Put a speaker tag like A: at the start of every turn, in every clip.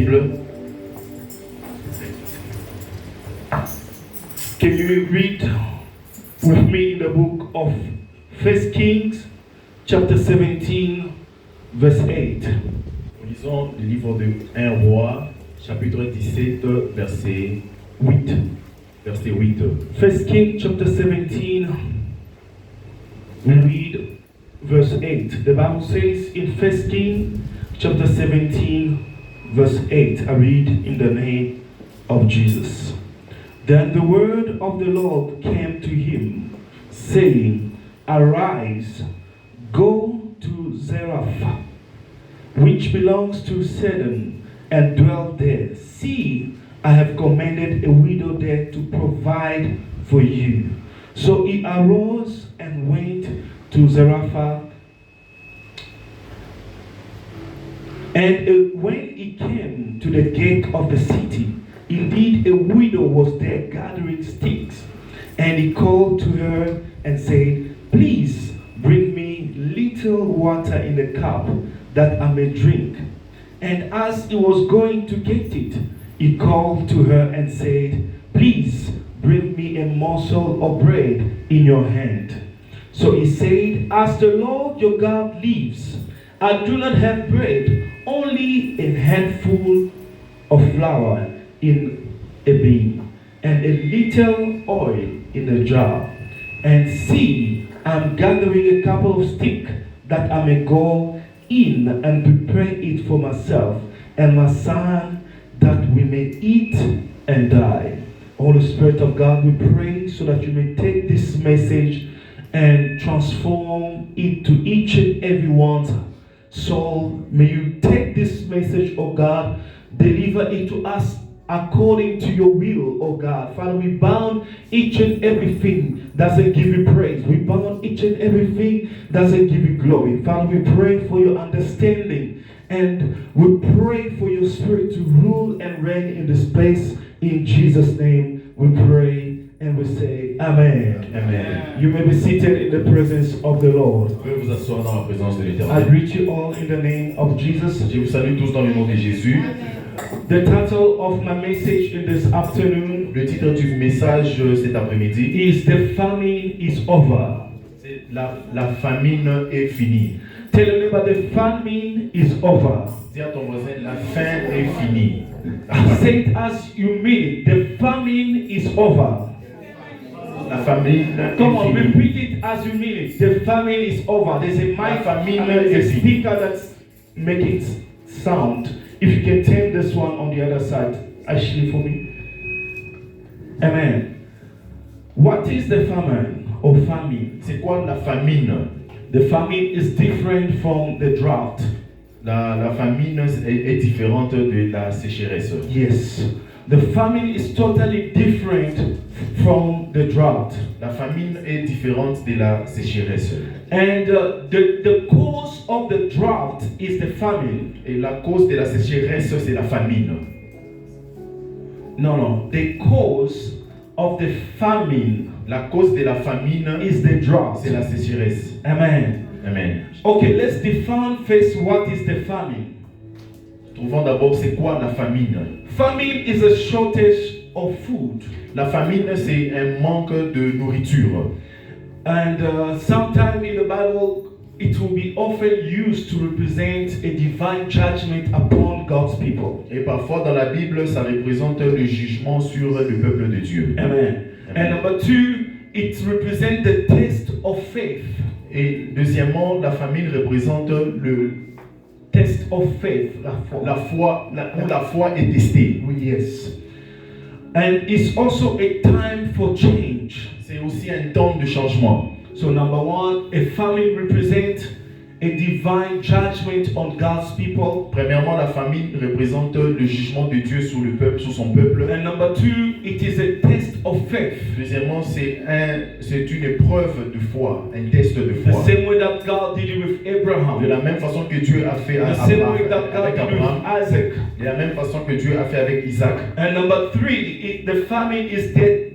A: Bible.
B: Can you read with me in the book of 1 Kings, chapter 17, verse 8?
A: Nous lisons le livre de 1 Roi, chapitre 17, verset 8. Verset 8.
B: 1 Kings, chapter 17, we read verse 8. The Bible says in 1 Kings, chapter 17, verse 8, I read in the name of Jesus. Then the word of the Lord came to him, saying, Arise, go to Zarephath, which belongs to Sidon, and dwell there. See, I have commanded a widow there to provide for you. So he arose and went to Zarephath. And when he came to the gate of the city, indeed a widow was there gathering sticks. And he called to her and said, Please bring me little water in a cup that I may drink. And as he was going to get it, he called to her and said, Please bring me a morsel of bread in your hand. So he said, As the Lord your God lives, I do not have bread, only a handful of flour in a bin, and a little oil in a jar. And see, I'm gathering a couple of sticks that I may go in and prepare it for myself and my son, that we may eat and die. Holy Spirit of God, we pray so that you may take this message and transform it to each and everyone's soul. May you take this message, oh God, deliver it to us according to your will, oh God. Father, we bound each and everything doesn't give you praise. We bound each and everything doesn't give you glory. Father, we pray for your understanding, and we pray for your spirit to rule and reign in this place. In Jesus' name we pray and we say Amen.
A: Amen.
B: You may be seated in the presence of the Lord.
A: Vous pouvez vous asseoir dans la présence de
B: I
A: l'Éternel.
B: greet you all in the name of Jesus.
A: Je vous salue tous dans le nom de Jésus.
B: The title of my message in this afternoon
A: Le titre du message cet après-midi,
B: is The Famine is Over.
A: c'est la famine est finie.
B: Tell your neighbor, the famine is over.
A: Dis à ton voisin, la faim est finie.
B: Say it as you mean it. The famine is over.
A: La famine
B: Come
A: est
B: on,
A: finie.
B: repeat it as you mean it. The famine is over. There's a
A: La
B: mic,
A: famine
B: there's a
A: est finie.
B: speaker that's making sound. If you can turn this one on the other side, actually for me. Amen. What is the famine or famine?
A: C'est quoi la famine?
B: The famine is different from the drought.
A: La famine est différente de la sécheresse.
B: Yes. The famine is totally different from the drought.
A: La famine est différente de la sécheresse.
B: And the cause of the drought is the famine.
A: Et la cause de la sécheresse, c'est la famine.
B: No. The cause of the famine
A: La cause de la famine,
B: is the drought.
A: c'est la sécheresse.
B: Amen.
A: Amen.
B: Okay, let's define first what is the famine.
A: Trouvons d'abord c'est quoi la famine.
B: Famine is a shortage of food.
A: La famine, c'est un manque de nourriture.
B: And sometimes in the Bible, it will be often used to represent a divine judgment upon God's people.
A: Et parfois dans la Bible, ça représente le jugement sur le peuple de Dieu.
B: Amen. And number two, it represents the test of faith.
A: Et deuxièmement, la famine représente le
B: Test of faith.
A: la foi, où la foi est testée.
B: Yes. And it's also a time for change.
A: C'est aussi un temps de changement.
B: So number one, a famine represents a divine judgment on God's people.
A: Premièrement, la famine représente le jugement de Dieu sur le peuple, sur son peuple.
B: And number two, it is a test of faith.
A: Deuxièmement, c'est une épreuve de foi, un test de
B: The
A: foi.
B: same way that God did it with
A: De
B: Abraham.
A: la même façon que Dieu a fait
B: The same way that
A: avec
B: God did
A: Abraham,
B: with Isaac.
A: de la même façon que Dieu a fait avec Isaac.
B: And number three, the famine is there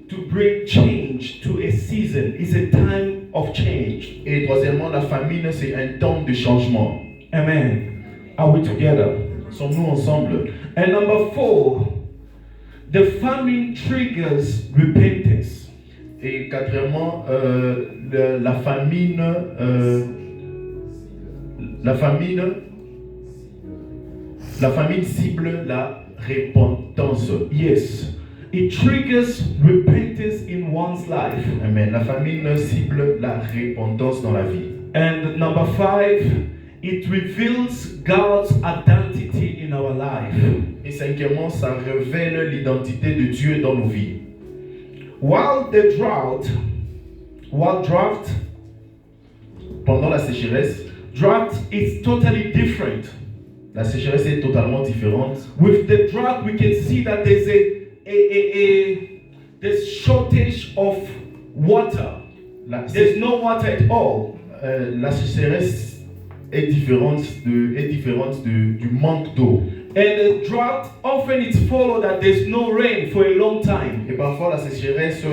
B: to bring change to a season. It's a time of change.
A: Et troisièmement, la famine, c'est un temps de changement.
B: Amen. Are we together?
A: Sommes-nous ensemble?
B: And number 4, the famine triggers repentance.
A: Et quatrièmement, la famine, cible la repentance.
B: Yes. It triggers repentance in one's life.
A: Amen. La famine cible la repentance dans la vie.
B: And number 5, it reveals God's identity in our life.
A: Et cinquièmement, ça révèle l'identité de Dieu dans nos vies.
B: While drought,
A: Pendant la sécheresse,
B: drought is totally different.
A: la sécheresse est totalement différente.
B: With the drought, we can see that there's there's shortage of water. There's no water at all.
A: La sécheresse est différente du manque d'eau.
B: And the drought often it's followed that there's no rain for a long time.
A: Et parfois la sécheresse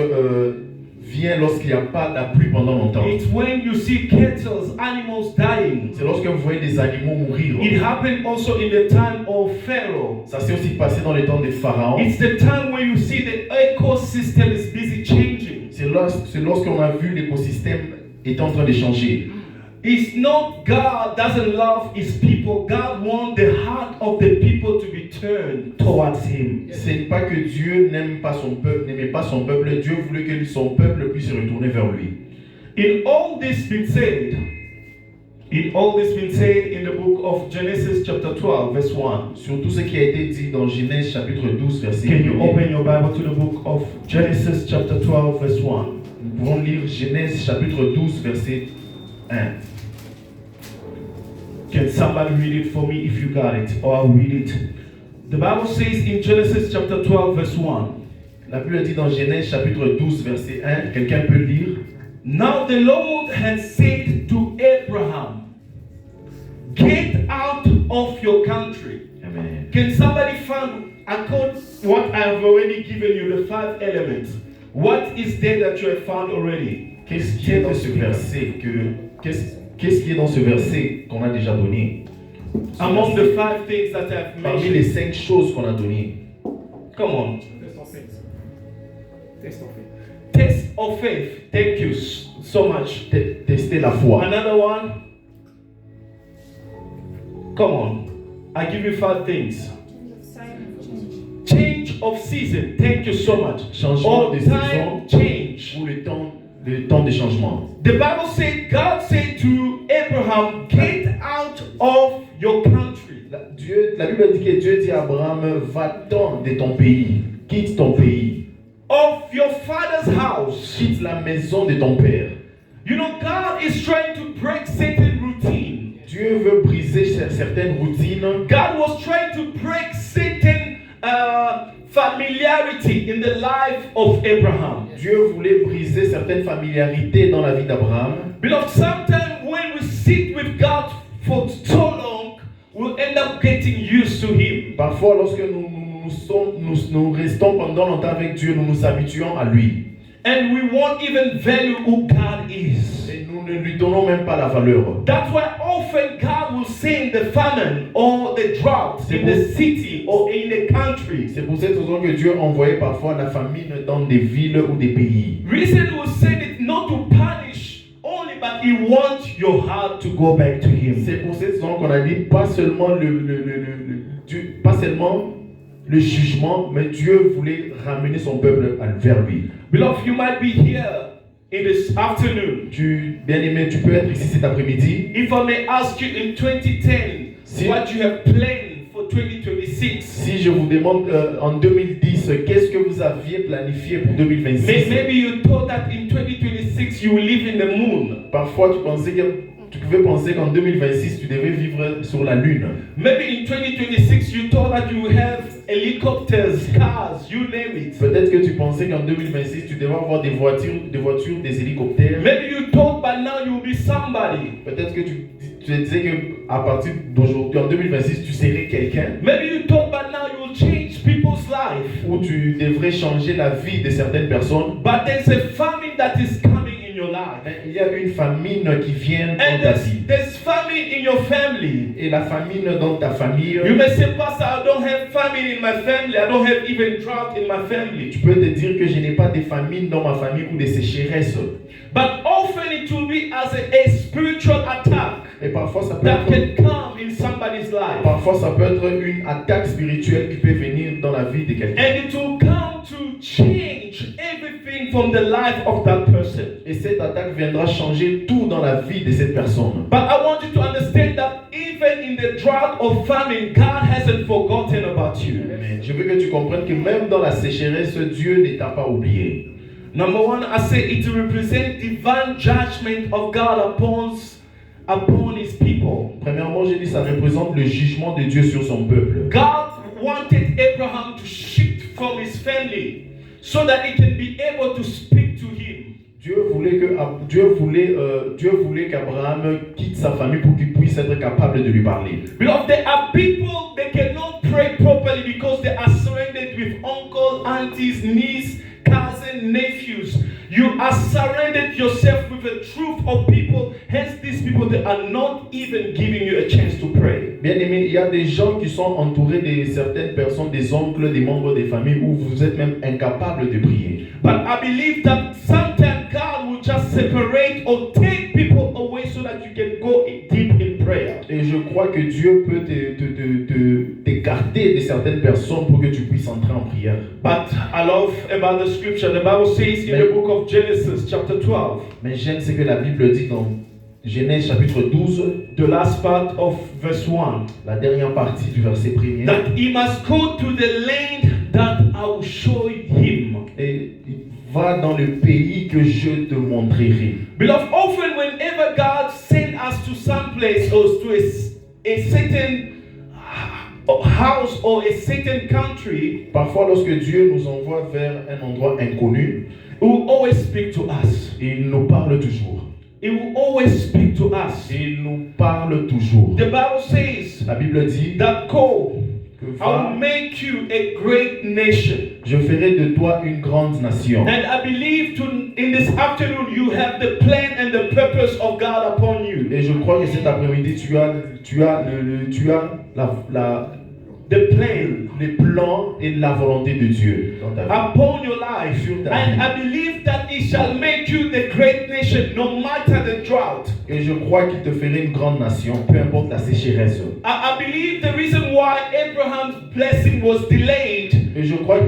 A: vient lorsqu'il n'y a pas de pluie pendant longtemps.
B: It's when you see cattle, animals dying.
A: C'est lorsque vous voyez des animaux mourir.
B: It happened also in the time of Pharaoh.
A: Ça s'est aussi passé dans les temps des pharaons.
B: It's the time where you see the ecosystem is busy changing.
A: C'est lorsqu'on a vu l'écosystème est en train de changer.
B: It's not God doesn't love his people. God wants the heart of the people to be turned towards him.
A: Ce n'est pas que Dieu n'aimait pas son peuple. Dieu voulait que son peuple puisse se retourner vers lui.
B: In all this been said in the book of Genesis chapter 12 verse 1.
A: Sur tout ce qui a été dit dans Genèse chapitre 12 verset 1.
B: Can you open your Bible to the book of Genesis chapter 12 verse 1?
A: Nous pouvons lire Genèse chapitre 12 verset 1.
B: Can somebody read it for me if you got it, or I'll read it. The Bible says in Genesis chapter 12 verse 1.
A: La Bible dit dans Genèse chapitre 12 verset 1, quelqu'un peut lire.
B: Now the Lord had said to Abraham, get out of your country.
A: Amen.
B: Can somebody find, according to what I have already given you, the 5 elements, what is there that you have found already?
A: Qu'est-ce qui est dans ce verset Qu'est-ce qui est dans ce verset qu'on a déjà donné?
B: Among the 5 things that I have
A: Parmi
B: mentioned.
A: les 5 choses qu'on a données.
B: Come on.
C: Test of faith.
B: Test of faith. Thank you so much.
A: Tester la foi.
B: Another one. Come on. I give you 5 things. Change of season. Thank you so much.
A: Changement
B: Or
A: de
B: time
A: saison
B: change.
A: ou le temps de changement.
B: The Bible said, God said to Abraham, get out of your country.
A: La Bible dit que Dieu dit à Abraham, va-t'en de ton pays, quitte ton pays,
B: Of your father's house.
A: quitte la maison de ton père.
B: You know, God is trying to break certain routine.
A: Dieu veut briser certaines routines.
B: God was trying to break certain familiarity in the life of Abraham.
A: Dieu voulait briser certaines familiarités dans la vie d'Abraham.
B: Beloved, sometimes when we sit with God for so long, we'll end up getting used to Him.
A: Parfois, lorsque nous restons pendant longtemps avec Dieu, nous nous habituons à lui.
B: And we won't even value who God is.
A: Et nous ne lui donnons même pas la valeur.
B: That's why often God will send the famine or the drought in the city or in the country.
A: C'est pour cette raison que Dieu envoyait parfois la famine dans des villes ou des pays.
B: Reason will send it not to punish only, but He wants your heart to go back to Him.
A: C'est pour cette raison qu'on a dit pas seulement pas seulement le jugement, mais Dieu voulait ramener son peuple vers lui.
B: Beloved, you might be here in this afternoon.
A: Bien-aimé, tu peux être ici cet après-midi.
B: If I may ask you in 2010, what you have planned for 2026.
A: Si je vous demande en 2010, qu'est-ce que vous aviez planifié pour 2026?
B: Maybe you thought that in 2026 you will live in the moon.
A: Parfois, tu pouvais penser qu'en 2026, tu devais vivre sur la lune.
B: Maybe in 2026 you thought that you will have helicopters, cars, you name it.
A: Peut-être que tu pensais qu'en 2026, tu devais avoir des voitures, des hélicoptères.
B: Maybe you thought by now you will be somebody.
A: Peut-être que tu disais qu'à partir d'aujourd'hui, en 2026, tu serais quelqu'un.
B: Maybe you thought by now you will change people's life.
A: Ou tu devrais changer la vie de certaines personnes.
B: But there's a famine that is coming in your life.
A: Mais il y y a une famine qui vient dans
B: And
A: ta vie.
B: there's famine in your family.
A: Et la famine dans ta famille,
B: You may say, Pastor, I don't have famine in my family. I don't have even drought in my family.
A: tu peux te dire que je n'ai pas de famine dans ma famille ou de sécheresse.
B: But often it will be as a spiritual attack
A: Et parfois ça peut
B: that
A: être,
B: can come in somebody's life.
A: parfois ça peut être une attaque spirituelle qui peut venir dans la vie de quelqu'un.
B: And it will come to change everything from the life of that person.
A: Et cette attaque viendra changer tout dans la vie de cette personne.
B: But I want you to understand that even in the drought of famine, God hasn't forgotten about you.
A: Amen. Je veux que tu comprennes que même dans la sécheresse, Dieu ne t'a pas oublié.
B: Number one, I say it represents divine judgment of God upon his people.
A: Premièrement, j'ai dit ça représente le jugement de Dieu sur son peuple.
B: God wanted Abraham to shift from his family so that he can be able to speak to him.
A: Dieu voulait qu'Abraham quitte sa famille pour qu'il puisse être capable de lui parler.
B: Because there are people that cannot pray properly because they are surrounded with uncle, aunties, niece, cousin, nephews. You are surrounded yourself with the truth of people. Hence, these people that are not even giving you a chance to pray.
A: Bien aimé, il y a des gens qui sont entourés de certaines personnes, des oncles, des membres des familles où vous êtes même incapables de prier.
B: But I believe that sometimes God will just separate or take people away so that you can go deep in prayer.
A: Et je crois que Dieu peut t'écarter de certaines personnes pour que tu puisses entrer en prière.
B: But I love about the scripture. The Bible says in the book of Genesis, chapter 12.
A: Mais j'aime ce que la Bible dit dans Genèse chapitre 12,
B: the last part of verse 1.
A: La dernière partie du verset 1er.
B: That he must go to the land that I will show him.
A: Et il va dans le pays que je te montrerai.
B: Beloved, often whenever God sends us to some place or to a certain house or a certain country,
A: parfois lorsque Dieu nous envoie vers un endroit inconnu,
B: He will always speak to us.
A: Il nous parle toujours.
B: He will always speak to us.
A: Il nous parle toujours.
B: The Bible says,
A: la Bible dit
B: that go,
A: que
B: I will make you a great nation.
A: Je ferai de toi une grande nation.
B: And I believe in this afternoon you have the plan and the purpose of God upon you.
A: Et je crois que cet après-midi tu as
B: the plan,
A: les plans et la volonté de Dieu dans ta vie.
B: Upon your life. And I believe that He shall make you the great nation, no matter the drought.
A: Et je crois qu'il te ferait une grande nation, peu importe la sécheresse.
B: I believe the reason why Abraham's blessing was delayed.
A: Et je crois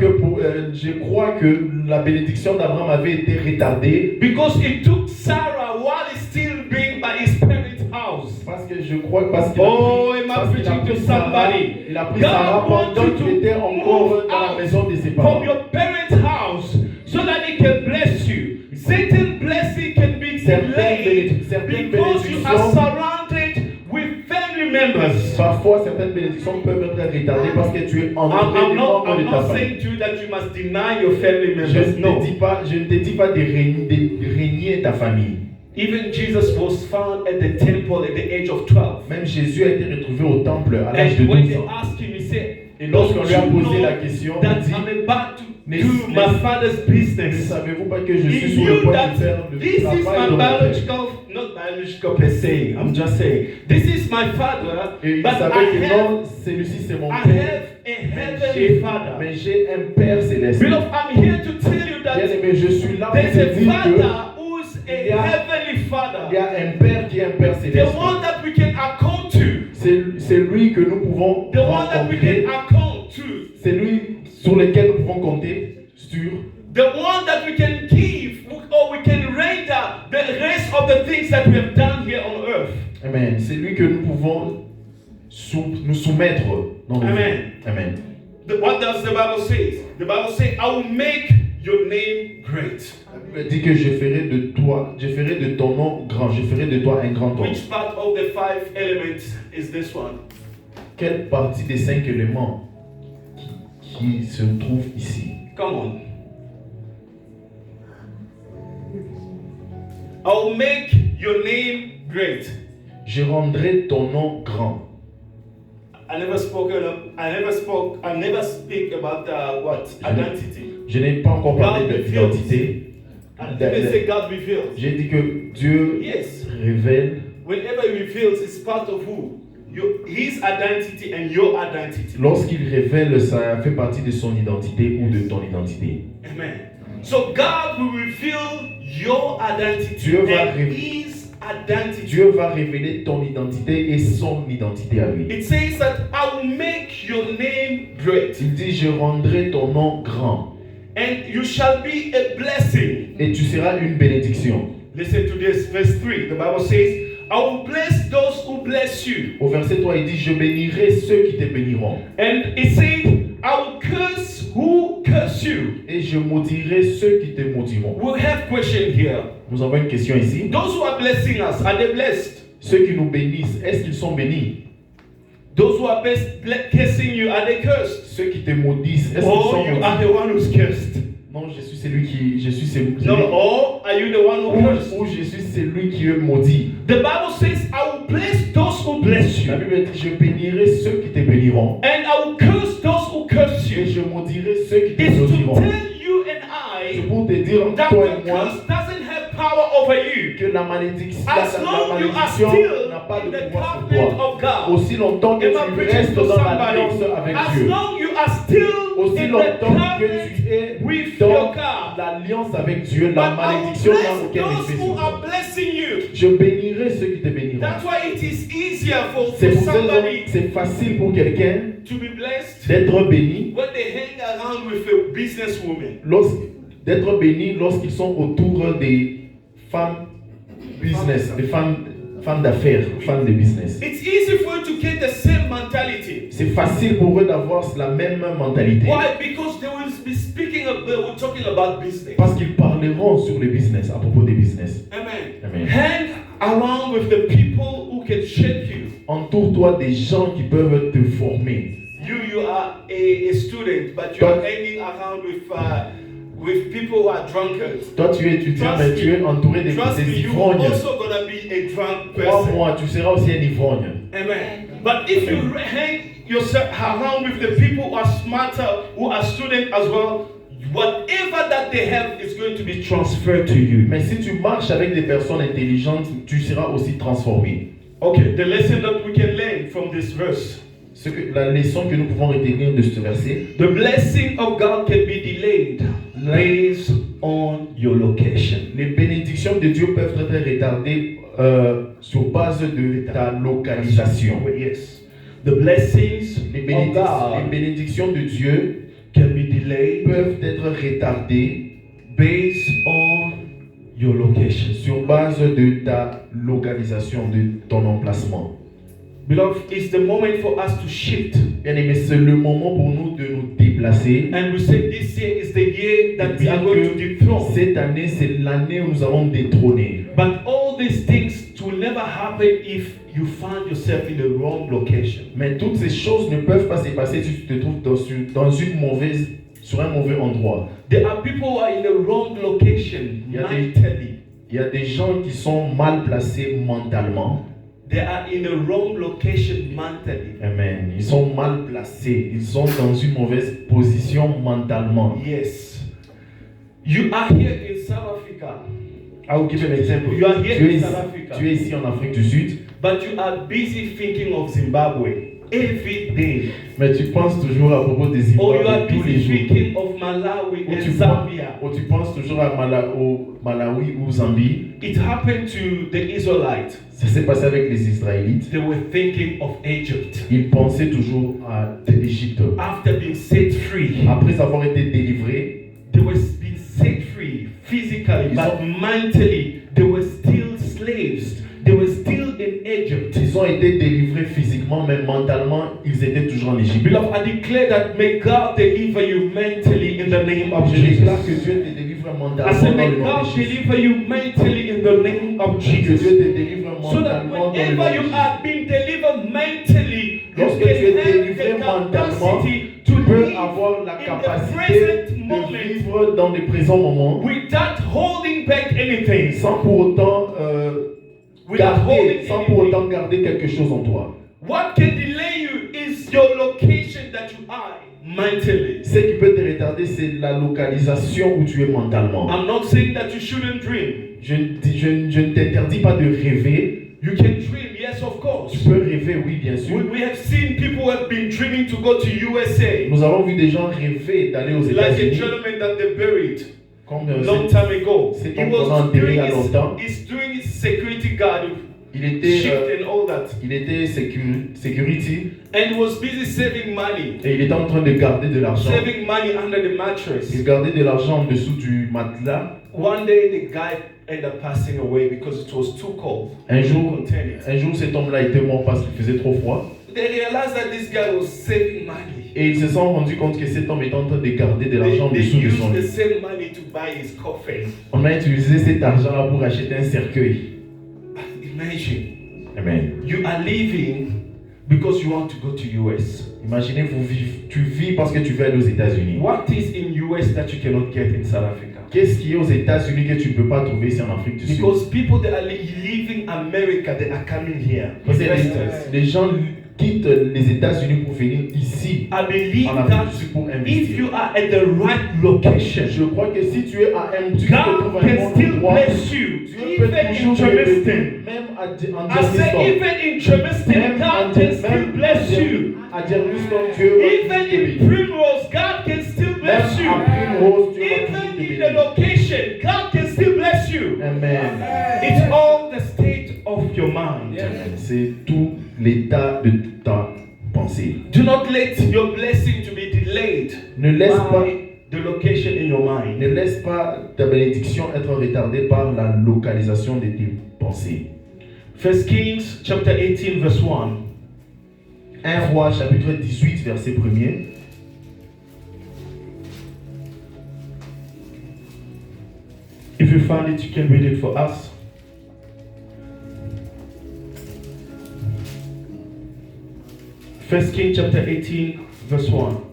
A: que la bénédiction d'Abraham avait été retardée.
B: Because it took Sarah while he's still being by his parents' house.
A: Parce que je crois qu'il
B: am I preaching to somebody?
A: Il a pris Sarah pendant qu'il était encore dans la maison de ses parents.
B: From your parents' house, so that He can bless you. Certain blessing can be delayed because you are surrounded with family members.
A: Parfois, certaines bénédictions peuvent être retardées parce que tu es entouré de membres de ta famille.
B: I'm not saying to you that you must deny your family members.
A: Je ne te dis pas de régner ta famille.
B: Even Jesus was found at the temple at the age of 12.
A: Même Jésus a été retrouvé au temple à l'âge de 12 ans.
B: When they asked him, he said,
A: et lorsqu'on lui a posé la question,
B: that I'm about to do my father's business.
A: Ne savez-vous pas que je suis sur le point de faire le travail de mon père?
B: Not biological per se. I'm just saying. This is my father,
A: et il
B: but
A: savait que non, celui-ci c'est mon
B: I
A: père.
B: have a heavenly father.
A: Mais j'ai un père céleste.
B: Beloved, I'm here to tell you that
A: bien-aimé, je suis là pour
B: there's
A: te
B: a
A: dire
B: father who's a heavenly father.
A: Il y a un père qui est un père
B: The
A: céleste.
B: one that we can account to.
A: C'est lui que nous pouvons
B: The one that we can account to.
A: C'est lui sur lequel nous pouvons compter sur.
B: The one that we can give or we can render the rest of the things that we have done here on earth.
A: Amen. C'est lui que nous pouvons nous soumettre dans nos
B: Amen.
A: vies. Amen.
B: What does the Bible say? The Bible says, I will make your name great.
A: La Bible dit que je ferai de ton nom grand, je ferai de toi un grand homme.
B: Which part of the 5 elements is this one?
A: Quelle partie des 5 éléments qui se trouvent ici?
B: Come on. I will make your name great.
A: Je rendrai ton nom grand.
B: I never speak about what? Identity.
A: Je n'ai pas encore parlé d'identité.
C: They say God reveals.
A: J'ai dit que Dieu
C: Yes.
A: révèle.
C: Whenever He reveals, it's part of who? His identity and your identity.
A: Lorsqu'il révèle, ça fait partie de son identité ou de ton identité.
C: Amen. So God will reveal your identity
A: Dieu va
C: and
A: révéler.
C: His identity.
A: Dieu va révéler ton identité et son identité à lui.
C: It says that I will make your name great,
A: Il dit, je rendrai ton nom grand
C: and you shall be a blessing.
A: et tu seras une bénédiction.
C: Listen to this, verse 3. The Bible says, I will bless those who bless you.
A: Au verset 3, il dit, je bénirai ceux qui te béniront.
C: And it said, I will curse who curse you.
A: Et je maudirai ceux qui te maudiront.
C: We have question here.
A: Nous avons une question ici.
C: Those who are blessing us, are they blessed?
A: Ceux qui nous bénissent, est-ce qu'ils sont bénis?
C: Those who are cursing you, are they cursed?
A: Ceux qui te maudissent, est-ce qu'ils
C: Or
A: sont
C: you are
A: maudits?
C: the one who's cursed?
A: Non, je suis celui qui...
C: No, or are you the one who cursed?
A: Ou je suis celui qui est maudit.
C: The Bible says, I will bless those who bless
A: La
C: you,
A: Bible dit, je bénirai ceux qui te béniront.
C: and I will curse those who curse
A: Et
C: you.
A: je maudirai ceux qui te
C: It's to
A: maudiront.
C: tell you and
A: C'est
C: I
A: pour te dire,
C: that
A: toi
C: the
A: et moi,
C: curse doesn't have power over you.
A: que la malédiction,
C: As long you are
A: malédiction
C: still
A: n'a pas
C: in
A: de
C: the
A: pouvoir sur
C: covenant
A: toi.
C: of God.
A: Aussi longtemps que
C: Am I
A: tu
C: preaching
A: restes
C: to
A: dans l'alliance
C: somebody?
A: avec
C: As
A: Dieu.
C: long you are still
A: Aussi
C: in the
A: longtemps que
C: covenant
A: tu es
C: with your
A: dans
C: God.
A: l'alliance avec Dieu,
C: But
A: la
C: I will
A: malédiction n'a
C: bless
A: aucun
C: those
A: effet
C: who
A: sur
C: are
A: toi.
C: blessing you.
A: Je bénirai ceux qui te béniront.
C: That's why it is easier for
A: C'est pour ça que
C: somebody
A: c'est facile pour quelqu'un
C: to be blessed
A: d'être béni,
C: when they hang around with a businesswoman.
A: d'être béni lorsqu'ils sont autour des femmes business, des femmes d'affaires, femmes de business.
C: It's easy for you to get the same mentality.
A: C'est facile pour eux d'avoir la même mentalité.
C: Why? Because they will be they will talking about business.
A: Parce qu'ils parleront sur le business, à propos des business.
C: Amen.
A: Amen.
C: Hang around with the people who can shape you.
A: Entoure-toi des gens qui peuvent te former.
C: You are a student, but you are hanging around with people who are drunkards.
A: Toi, tu es étudiant,
C: Trust
A: mais tu es entouré des
C: Trust me, you're
A: ivrognes.
C: also gonna be a drunk person.
A: Crois-moi, tu seras aussi un ivrogne.
C: Amen. But if you hang yourself around with the people who are smarter, who are students as well, whatever that they have is going to be transferred to you.
A: Mais si tu marches avec des personnes intelligentes, tu seras aussi transformé.
C: Okay, the lesson that we can learn from this verse.
A: La leçon que nous pouvons retenir de ce verset,
C: The blessing of God can be delayed based on your location.
A: les bénédictions de Dieu peuvent être retardées sur base de ta localisation.
C: Yes. The blessings
A: Les
C: of God
A: bénédictions de Dieu
C: can be delayed
A: peuvent être retardées
C: based on your location.
A: sur base de ta localisation, de ton emplacement.
C: Beloved, it's the moment for us to shift.
A: Bien aimé, c'est le moment pour nous de nous déplacer.
C: And we say this year is the year that we are going to dethrone.
A: Cette année, c'est l'année où nous allons détrôner.
C: But all these things will never happen if you find yourself in the wrong location.
A: Mais toutes ces choses ne peuvent pas se passer si tu te trouves sur un mauvais endroit.
C: There are people who are in the wrong location mentally.
A: Il y a des gens qui sont mal placés mentalement.
C: They are in the wrong location mentally.
A: Amen. Ils sont mal placés. Ils sont dans une mauvaise position mentalement.
C: Yes. You are here in South Africa.
A: I will give you an example.
C: You are here
A: Tu
C: in
A: es,
C: South Africa.
A: tu es ici en Afrique du Sud.
C: But you are busy thinking of Zimbabwe every day.
A: Mais tu penses toujours à propos des
C: Or you are
A: Zimbabwe tous les
C: busy
A: jours.
C: thinking of Malawi and Zambia.
A: Ou tu penses toujours à au Malawi ou Zambie.
C: It happened to the Israelites.
A: Ça s'est passé avec les Israélites.
C: They were thinking of Egypt.
A: Ils pensaient toujours à l'Égypte.
C: After being set free,
A: Après avoir été délivrés,
C: they were being set free physically, but mentally, they were still slaves. They were still in Egypt.
A: ils ont été délivrés physiquement, mais mentalement, ils étaient toujours en Égypte.
C: Beloved, I declare that may God deliver you mentally in the name of
A: Je
C: Jesus.
A: déclare que Dieu te délivre
C: I
A: mentalement
C: said,
A: dans
C: may
A: le nom
C: God
A: de Jésus.
C: deliver you mentally in the name of
A: Que
C: Jesus.
A: Dieu te délivre
C: So that
A: mentalement dans le nom
C: whenever
A: de
C: you
A: Jésus.
C: are being delivered mentally, you
A: Lorsque tu es
C: can have
A: délivré
C: the
A: mentalement,
C: capacity
A: tu
C: to
A: peux
C: live
A: avoir la
C: in the
A: capacité
C: present
A: de
C: moment
A: vivre dans les présents moments
C: without holding back anything.
A: sans pour autant
C: Without holding
A: sans pour
C: anything.
A: autant garder quelque chose en toi.
C: What can delay you is your location that you are mentally.
A: Ce qui peut te retarder, c'est la localisation où tu es mentalement.
C: I'm not saying that you shouldn't dream.
A: Je ne t'interdis pas de rêver.
C: You can dream, yes, of course.
A: Tu peux rêver, oui, bien sûr.
C: We have seen people who have been dreaming to go to USA.
A: Nous avons vu des gens rêver d'aller aux
C: Like a
A: États-Unis.
C: gentleman that they buried
A: Comme
C: long time ago.
A: c'est
C: He
A: un
C: was
A: enterré il y a
C: doing
A: longtemps.
C: he's doing his security guard
A: Il était,
C: shift and all that.
A: security
C: And he was busy saving money.
A: et il était en train de garder de l'argent.
C: Saving money under the mattress.
A: Il gardait de l'argent en dessous du matelas.
C: One day the guy ended up passing away because it was too cold.
A: Un jour,
C: Couldn't contain it.
A: cet homme-là était mort parce qu'il faisait trop froid.
C: They realized that this guy was saving money.
A: Et ils se sont rendus compte que cet homme était en train de garder de l'argent en
C: They
A: dessous de
C: used
A: son
C: the
A: lit.
C: same money to buy his coffin.
A: On a utilisé cet argent-là pour acheter un cercueil.
C: Imagine,
A: Amen.
C: you are living because you want to go to US.
A: Imaginez, tu vis parce que tu veux aller aux États-Unis.
C: What is in US that you cannot get in South Africa?
A: Qu'est-ce qui est aux États-Unis que tu ne peux pas trouver ici en Afrique du Sud?
C: Because people that are leaving America, they are coming here.
A: Parce que
C: Investors.
A: les gens quittent les États-Unis pour venir ici
C: I believe
A: en Afrique
C: that
A: du Sud pour
C: if
A: investir.
C: you are at the right location,
A: Je crois que si tu es à un tu te
C: God
A: trouves à un
C: can
A: bon
C: still
A: endroit,
C: bless you.
A: Dieu peut
C: Even in
A: toujours te bénir.
C: Germiston.
A: Même en
C: I say
A: Germiston.
C: even in Germiston, God can still bless you.
A: À Germiston, Dieu va
C: Even
A: te
C: in
A: bénir.
C: Primrose, God can still bless
A: Même
C: you.
A: à Primrose, Dieu va
C: Even
A: toujours te
C: in the
A: bénir.
C: location, God can still bless you.
A: Amen.
C: It's all the state of your mind.
A: Amen. C'est tout l'état de ta pensée.
C: Do not let your blessing to be delayed
A: Ne laisse pas,
C: by the location in your mind.
A: ne laisse pas ta bénédiction être retardée par la localisation de tes pensées.
C: 1 Kings chapter 18 verse 1.
A: 1 Roi chapitre 18 verset 1er.
C: If you find it, you can read it for us. First King chapter 18 verse 1.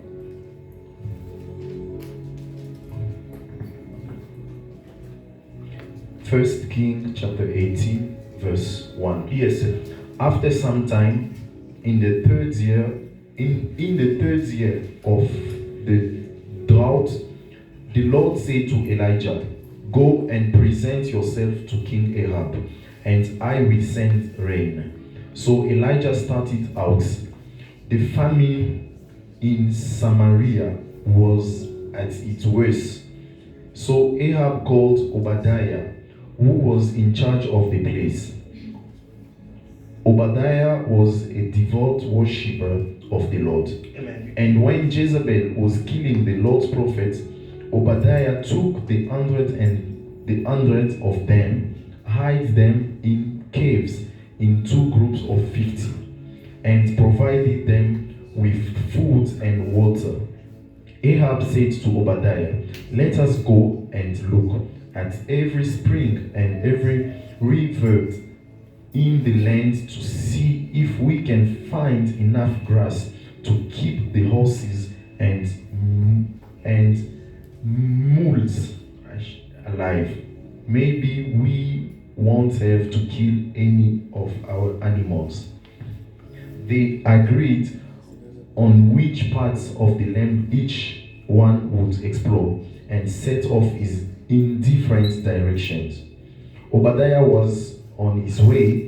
A: First King chapter 18 verse 1.
C: Yes, sir.
A: After some time, in the third year of the drought, the Lord said to Elijah, "Go and present yourself to King Ahab, and I will send rain." So Elijah started out. The famine in Samaria was at its worst. So Ahab called Obadiah, who was in charge of the place. Obadiah was a devout worshipper of the Lord.
C: Amen.
A: And when Jezebel was killing the Lord's prophets, Obadiah took the hundreds of them, hid them in caves in 2 groups of 50, and provided them with food and water. Ahab said to Obadiah, "Let us go and look at every spring and every river in the land to see if we can find enough grass to keep the horses and mules alive. Maybe we won't have to kill any of our animals." They agreed on which parts of the land each one would explore and set off in different directions. Obadiah was on his way.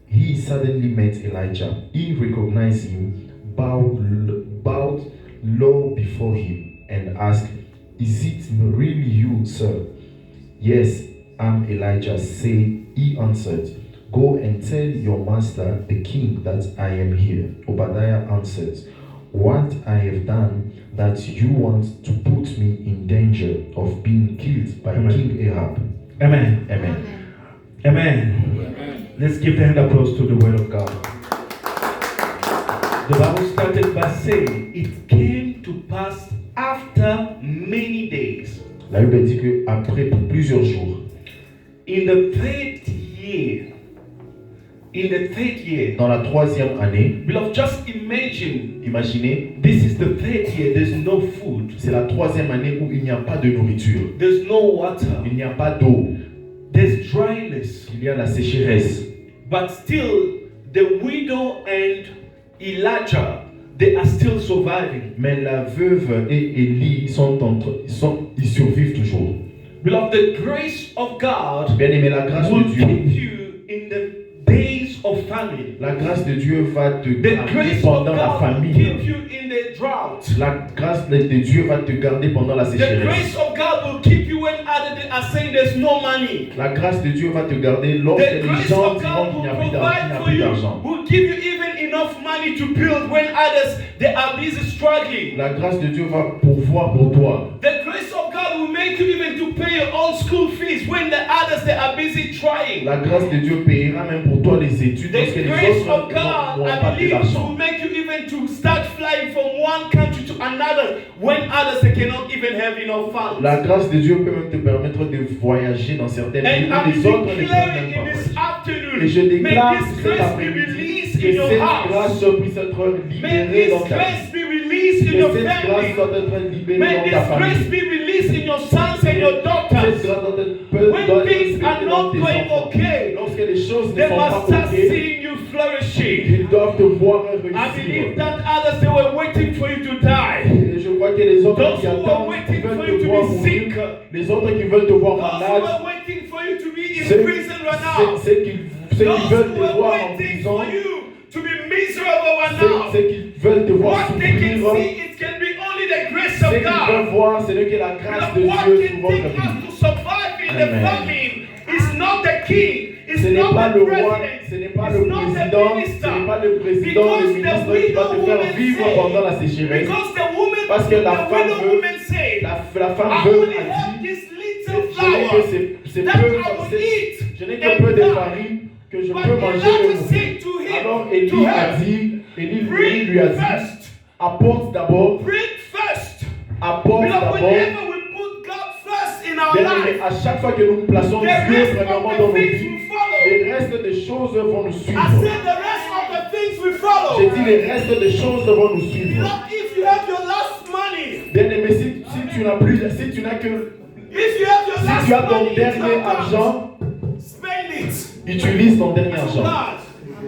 A: He suddenly met Elijah. He recognized him, bowed low before him, and asked, "Is it really you, sir?" "Yes, I'm Elijah," he answered. "Go and tell your master, the king, that I am here." Obadiah answered, "What I have done that you want to put me in danger of being killed by
C: Amen.
A: King Ahab?"
C: Amen.
A: Amen.
C: Amen. Let's give the hand applause to the word of God. The Bible started by saying, "It came to pass after many days."
A: La Bible dit que après pour plusieurs jours,
C: In the third year,
A: dans la 3e année,
C: beloved, just imagine,
A: imaginez,
C: this is the third year, there's no food,
A: c'est la 3e année où il n'y a pas de nourriture,
C: there's no water,
A: il n'y a pas d'eau,
C: there's dryness.
A: il y a la sécheresse.
C: But still, the widow and Elijah, they are still surviving.
A: Mais la veuve et Élie ils survivent toujours.
C: Beloved, the grace of God
A: Bien aimé, la grâce
C: will
A: de Dieu,
C: keep you in the days of famine.
A: la grâce de Dieu va te
C: The
A: garder
C: grace of
A: pendant la
C: God will
A: famine.
C: keep you in the drought.
A: La grâce de Dieu va te garder pendant la
C: The
A: sécheresse.
C: grace of God will keep you when others are saying there's no money.
A: La grâce de Dieu va te garder lorsque
C: The
A: les
C: grace
A: gens
C: of
A: diront
C: God
A: qu'il n'y a
C: will
A: plus d'argent,
C: provide
A: qu'il
C: for
A: n'y
C: you,
A: a plus d'argent.
C: will give you even enough money to build when others they are busy struggling.
A: La grâce de Dieu va pourvoir pour toi.
C: The grace of God will make you even to pay your own school fees when the others they are busy trying.
A: La grâce de Dieu payera même pour toi les études
C: The
A: lorsque les
C: grace
A: autres
C: of God,
A: n'auront
C: I
A: pas de
C: believe,
A: l'argent.
C: will make you even to start flying from one country to another when others they cannot even have enough funds.
A: La grâce de Dieu peut même te permettre de voyager dans certaines villes
C: And
A: où
C: I'm
A: les autres ne peuvent
C: declaring
A: même
C: in
A: pas
C: this
A: voyager.
C: afternoon,
A: Et je déclare
C: may this
A: cet
C: grace be
A: après-midi
C: released
A: que
C: in your
A: cette
C: house.
A: grâce puisse être
C: May
A: libérée
C: this
A: dans ta vie.
C: grace be released in
A: Que
C: your
A: cette grâce
C: family.
A: doit être libérée
C: May
A: dans
C: this
A: ta
C: grace
A: famille.
C: be released in your sons and your
A: Cette
C: daughters.
A: grâce doit être
C: When things
A: libérée
C: are
A: dans
C: not
A: tes
C: going
A: enfants.
C: okay,
A: Lorsque les choses ne
C: they
A: sont
C: must
A: pas
C: start
A: ok,
C: seeing you flourishing.
A: ils doivent te voir
C: I believe
A: réussir.
C: that others they were waiting for you to die.
A: Et je crois que les autres
C: Those
A: qui
C: who were
A: attendent, qui
C: waiting for
A: veulent
C: you
A: te
C: to
A: voir
C: be
A: mourir,
C: sick.
A: les autres qui veulent te voir
C: Those who
A: malade,
C: were waiting for you to be in
A: ceux
C: prison right now.
A: qui
C: Those
A: veulent
C: who
A: te
C: were
A: voir en
C: waiting
A: prison,
C: for you to be miserable right now.
A: ceux qui veulent te voir
C: What they can
A: souffrir,
C: see, it can be only the grace
A: ceux
C: of
A: qui veulent
C: God.
A: voir, ce n'est que la grâce de
C: But what
A: Dieu
C: can
A: sur votre
C: take
A: vie.
C: us to survive in the
A: Amen.
C: famine is not the king, it's
A: Ce n'est
C: not
A: pas
C: the
A: le roi,
C: president,
A: ce n'est pas
C: it's
A: le
C: not the
A: président, ce
C: minister.
A: n'est pas le président,
C: Because
A: le
C: the
A: ministre qui va
C: widow
A: te faire
C: woman
A: vivre
C: said-
A: pendant la sécheresse.
C: Because the woman,
A: Parce que la
C: the
A: femme
C: widow
A: veut,
C: woman said,
A: la femme
C: I
A: veut
C: only
A: a
C: have
A: dit,
C: this
A: je
C: little
A: n'ai que
C: flour
A: ces
C: that
A: peu,
C: I will eat.
A: je n'ai que peu de farine que je
C: But
A: peux manger
C: Elijah
A: le mourir.
C: said to him,
A: Alors
C: to
A: Élie a
C: her,
A: dit, Élie
C: bring
A: lui a dit,
C: first,
A: apporte d'abord,
C: bring first.
A: apporte
C: Because
A: d'abord.
C: whenever we put God first in our
A: Bien aimé,
C: life,
A: à chaque fois que nous plaçons
C: the
A: Dieu
C: rest
A: premièrement
C: of
A: dans
C: the
A: nos
C: things
A: vies,
C: will follow.
A: les restes des choses vont nous
C: I
A: suivre.
C: said the rest of the things will follow.
A: J'ai dit les restes des choses vont nous suivre.
C: Not if you have your last money.
A: Bien aimé, si tu n'as plus, si tu n'as que,
C: If you have your
A: si
C: last
A: tu as ton
C: money in your
A: dernier
C: account,
A: argent,
C: spend it.
A: utilise ton dernier
C: To
A: argent.
C: God.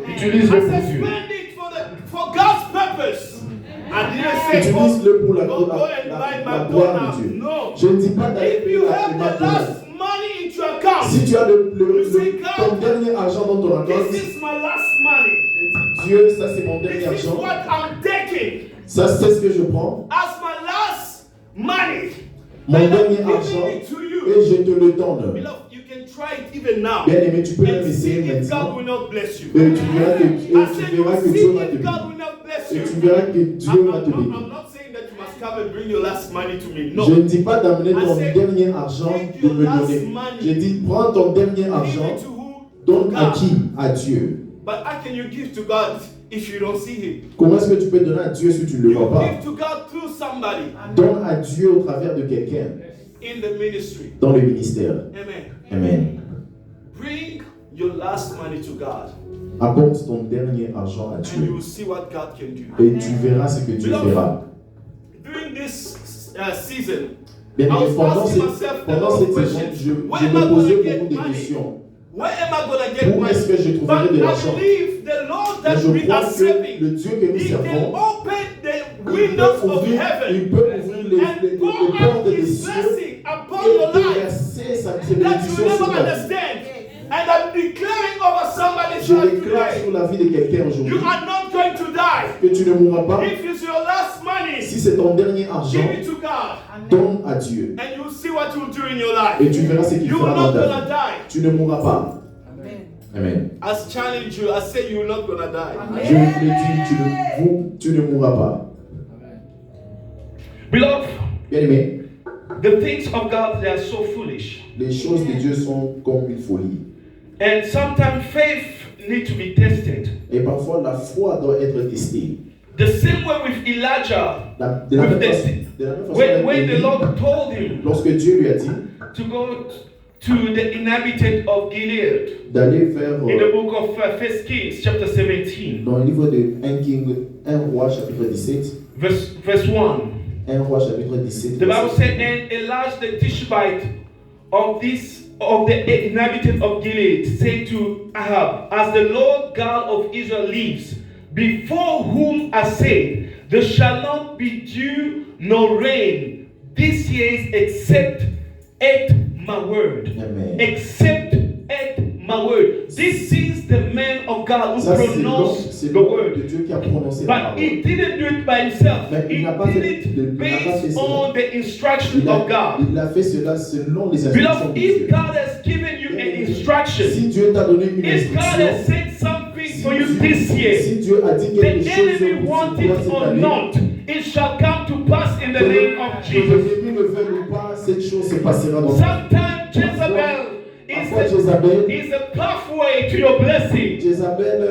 A: Utilise-le
C: I
A: pour
C: said
A: Dieu.
C: spend it for God's purpose. I didn't say
D: Utilise-le pour la,
C: go
D: la,
C: and
D: la,
C: buy
D: la gloire de
C: McDonald's.
D: Dieu.
C: No.
D: Je ne dis pas d'aller
C: If
D: payer
C: you
D: la
C: have the
D: McDonald's.
C: last money in your account,
D: Si tu as
C: God,
D: ton dernier argent dans ton account,
C: this is my last money.
D: Dieu, ça c'est mon dernier
C: This is
D: argent.
C: what I'm taking
D: Ça c'est ce que je prends.
C: as my last money.
D: Mon
C: And I'm
D: dernier
C: giving
D: argent
C: it to you.
D: et je te le donne.
C: Beloved, you can try it even now
D: Bien aimé, tu peux même
C: and see
D: essayer
C: if God
D: maintenant.
C: will not bless you.
D: Et tu verras que,
C: I said, you
D: Dieu
C: see
D: va te
C: if God
D: bénir.
C: will not bless
D: Et
C: you.
D: tu verras que Dieu va te
C: I'm
D: bénir.
C: not saying that you must come and bring your last money to me.
D: Je
C: No.
D: ne dis pas d'amener
C: I
D: ton
C: said,
D: dernier argent,
C: take
D: de
C: your
D: me
C: last
D: donner.
C: money.
D: Je dis, prends ton dernier
C: Give
D: argent,
C: it to who?
D: donne à
C: God.
D: qui? À Dieu.
C: But how can you give to God if you don't see Him?
D: Comment est-ce que tu peux donner à Dieu si tu ne le
C: You
D: vois pas?
C: give to God through somebody
D: Donne à Dieu au travers de quelqu'un
C: in the ministry.
D: dans le ministère.
C: Amen.
D: Amen.
C: Bring your last money to God,
D: Apporte ton dernier argent à
C: and you
D: Dieu
C: will see what God can do.
D: et tu verras ce que Dieu fera.
C: During this season,
D: Bien
C: I
D: aimé,
C: was
D: pendant
C: asking
D: cette,
C: myself a
D: pendant
C: lot
D: cette
C: of
D: saison,
C: questions.
D: je
C: Where
D: me
C: am I
D: posais
C: going to
D: beaucoup
C: get
D: de
C: money?
D: questions.
C: Where am I going to get
D: Où
C: money?
D: est-ce que je
C: But
D: trouverai de
C: I
D: l'argent?
C: believe the Lord
D: Mais
C: that
D: je
C: we
D: crois
C: are
D: que
C: serving,
D: le Dieu que nous
C: He can
D: servons,
C: open the
D: il
C: windows
D: peut
C: of
D: ouvrir
C: heaven
D: les
C: and pour out
D: portes des
C: His
D: cieux
C: blessing upon
D: et
C: your life
D: verser sa
C: that you
D: bénédiction
C: never
D: sur ta vie.
C: understand. And I'm declaring over somebody's
D: Je
C: life
D: déclare
C: today,
D: sur la vie de quelqu'un
C: you
D: aujourd'hui
C: are not going to die.
D: que tu ne mourras pas.
C: If it's your last money,
D: Si c'est ton dernier argent,
C: give it to God,
D: donne à Dieu
C: and you'll see what He'll do in your life.
D: et tu verras ce qu'il
C: You're
D: fera
C: not
D: dans ta
C: gonna
D: vie.
C: die.
D: Tu ne mourras pas. Amen.
C: I challenge you. I say you're not gonna die.
D: Je vous le dis, tu ne mourras pas.
C: Beloved,
D: Bien aimé,
C: the things of God, they are so foolish.
D: les choses de Dieu sont comme une folie.
C: And sometimes faith needs to be tested.
D: Et parfois, la foi doit être testée.
C: The same way with Elijah,
D: De la
C: with
D: même façon,
C: the,
D: de la même façon
C: when
D: avec
C: the
D: Élie,
C: Lord told him
D: lorsque Dieu lui a dit
C: to go to the inhabitant of Gilead,
D: d'aller vers
C: in the book of 1 Kings, chapter 17,
D: dans le livre de 1 King, 1 roi chapitre 17,
C: verse 1.
D: 1 roi chapitre 17.
C: The Bible said, and Elijah the Tishbite of the inhabitant of Gilead said to Ahab, as the Lord God of Israel lives, before whom I said, There shall not be dew nor rain this year except at my word.
D: Amen.
C: Except at my word. This is the man of God who
D: Ça,
C: pronounced
D: c'est
C: the
D: l'homme de
C: word.
D: Dieu qui a prononcé la
C: But
D: parole.
C: he didn't do it by himself.
D: Mais il
C: He
D: n'a pas
C: did
D: fait-
C: it
D: il n'a pas fait
C: based
D: cela.
C: on the instruction of God.
D: Il a fait cela selon les instructions
C: Beloved,
D: de
C: if
D: Dieu.
C: God has given you an instruction,
D: Si Dieu t'a donné une
C: if God has
D: instruction,
C: said something for you this year,
D: si Dieu a dit
C: the
D: quelque chose
C: enemy
D: sur
C: want
D: toi
C: it
D: cette
C: or
D: année,
C: not, it shall come to pass in the name of
D: que le
C: Jesus.
D: début le veuille ou pas, cette chose se passera dans ta vie.
C: Sometimes Jezebel
D: Parfois, Jézabel
C: is a pathway to your blessing.
D: Jézabel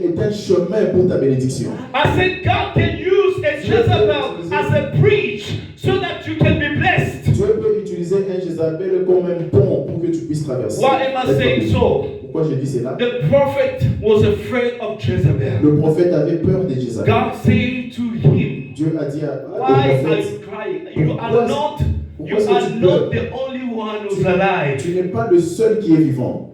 D: est un chemin pour ta bénédiction.
C: I said God can use a Jezebel as a bridge so that you can be blessed.
D: Dieu peut utiliser un Jézabel comme un pont pour que tu puisses traverser.
C: Why am I saying so?
D: Pourquoi je dis cela?
C: The prophet was afraid of Jezebel.
D: Le prophète avait peur de Jézabel.
C: God said to him,
D: Dieu a dit à
C: why are you
D: prophète,
C: crying? You are not the only one who's alive.
D: tu n'es pas le seul qui est vivant.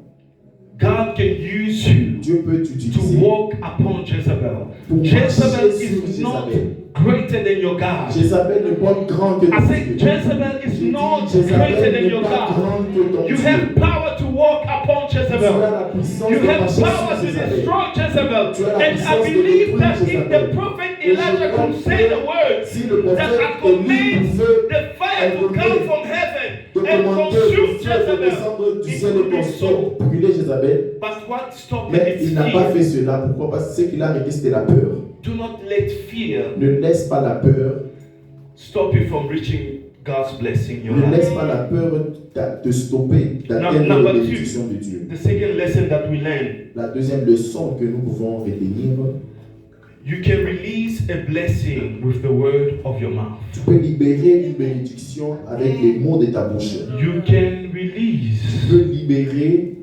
C: God can use you
D: Dieu peut
C: to
D: t'utiliser.
C: walk upon Jezebel.
D: Pour
C: Jezebel
D: marcher
C: is
D: sur
C: not
D: Jézabel.
C: greater than your God.
D: Jézabel n'est pas grand que
C: I
D: ton
C: said
D: Dieu.
C: Jezebel is not
D: Jézabel
C: greater than
D: n'est
C: your
D: pas
C: God.
D: grand que ton
C: You
D: Dieu.
C: have power to walk upon
D: Tu as
C: Jezebel.
D: la puissance
C: You
D: de
C: have
D: marcher
C: power
D: sur
C: to
D: Jézabel.
C: destroy Jezebel.
D: Tu as la
C: And I
D: puissance de
C: believe
D: détruire
C: that if
D: Jézabel.
C: the prophet Elijah could say the words,
D: Si le
C: that
D: prophète
C: I command
D: Élie pouvait
C: the fire to come from heaven
D: de
C: and
D: commander
C: consume
D: le ciel de descendre
C: Jezebel,
D: du
C: it
D: ciel
C: would
D: et
C: be
D: pour
C: so.
D: brûler Jézabel.
C: But what stopped
D: Mais
C: it
D: il
C: is
D: n'a pas
C: fear.
D: fait cela. Pourquoi? Parce que ce qu'il a arrêté, c'était la peur.
C: Do not let fear
D: Ne laisse pas la peur.
C: stop you from reaching God's blessing in your
D: Ne laisse
C: life.
D: pas la peur te stopper d'atteindre
C: Number
D: les
C: two.
D: bénédictions de Dieu.
C: The second lesson that we learn,
D: La deuxième leçon que nous pouvons retenir,
C: you can release a blessing with the word of your mouth.
D: tu peux libérer une bénédiction avec les mots de ta bouche.
C: You can
D: Tu
C: release
D: peux libérer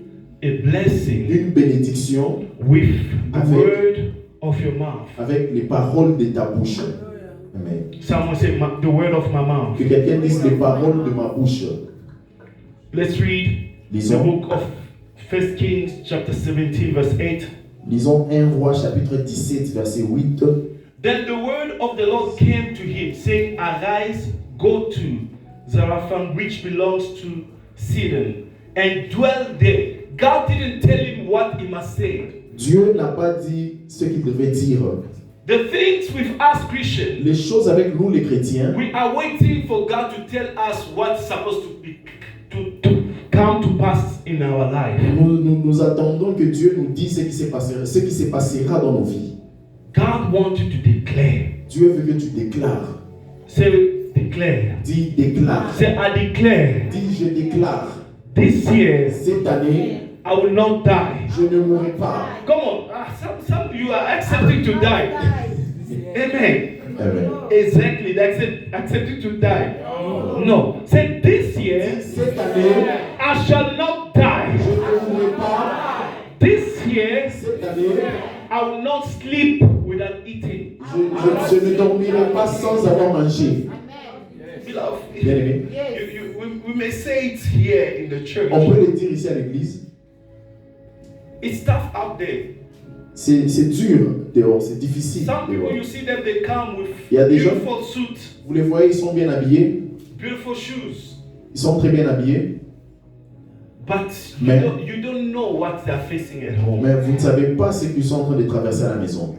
C: a blessing
D: une bénédiction
C: with the
D: Avec-
C: word of your mouth.
D: avec les paroles de ta bouche. Amen.
C: Someone say the word of my mouth.
D: Que quelqu'un dise les paroles de ma bouche.
C: Let's read the
D: Lisons,
C: book of 1 Kings chapter 17 verse 8.
D: lisons 1 Roi chapitre 17 verset 8.
C: Then the word of the Lord came to him, saying, Arise, go to Zarephath, which belongs to Sidon, and dwell there. God didn't tell him what he must say.
D: Dieu n'a pas dit ce qu'il devait dire.
C: The things with us Christians,
D: Les choses avec nous les chrétiens,
C: we are waiting for God to tell us what's supposed to be to come to pass in our life.
D: nous attendons que Dieu nous dise ce qui se passera dans nos vies.
C: God wants you to declare.
D: Dieu veut que tu déclares.
C: Say declare.
D: Dis déclare.
C: Say I declare
D: Dis je déclare.
C: this year
D: Cette année,
C: I will not die.
D: je ne mourrai pas.
C: Come on. Some of you are accepting to die. Amen.
D: Amen.
C: Exactly. That's it. Accepting to die. No. Say this year
D: Cette année,
C: I shall not die.
D: je ne mourrai pas.
C: This year
D: Cette année,
C: I will not sleep without eating.
D: je ne dormirai pas sans avoir mangé.
C: Beloved,
D: Bien aimé.
C: we may say it here in the church.
D: On peut le dire ici à l'église.
C: It's tough out there.
D: C'est dur dehors, c'est difficile
C: Some people,
D: dehors.
C: you see them, they come with
D: Il y a des gens-
C: beautiful suits,
D: Vous les voyez, ils sont bien habillés.
C: beautiful shoes,
D: Ils sont très bien habillés.
C: but
D: Mais-
C: you don't know what they're facing at home.
D: Mais vous ne savez pas ce qu'ils sont en train de traverser à la maison.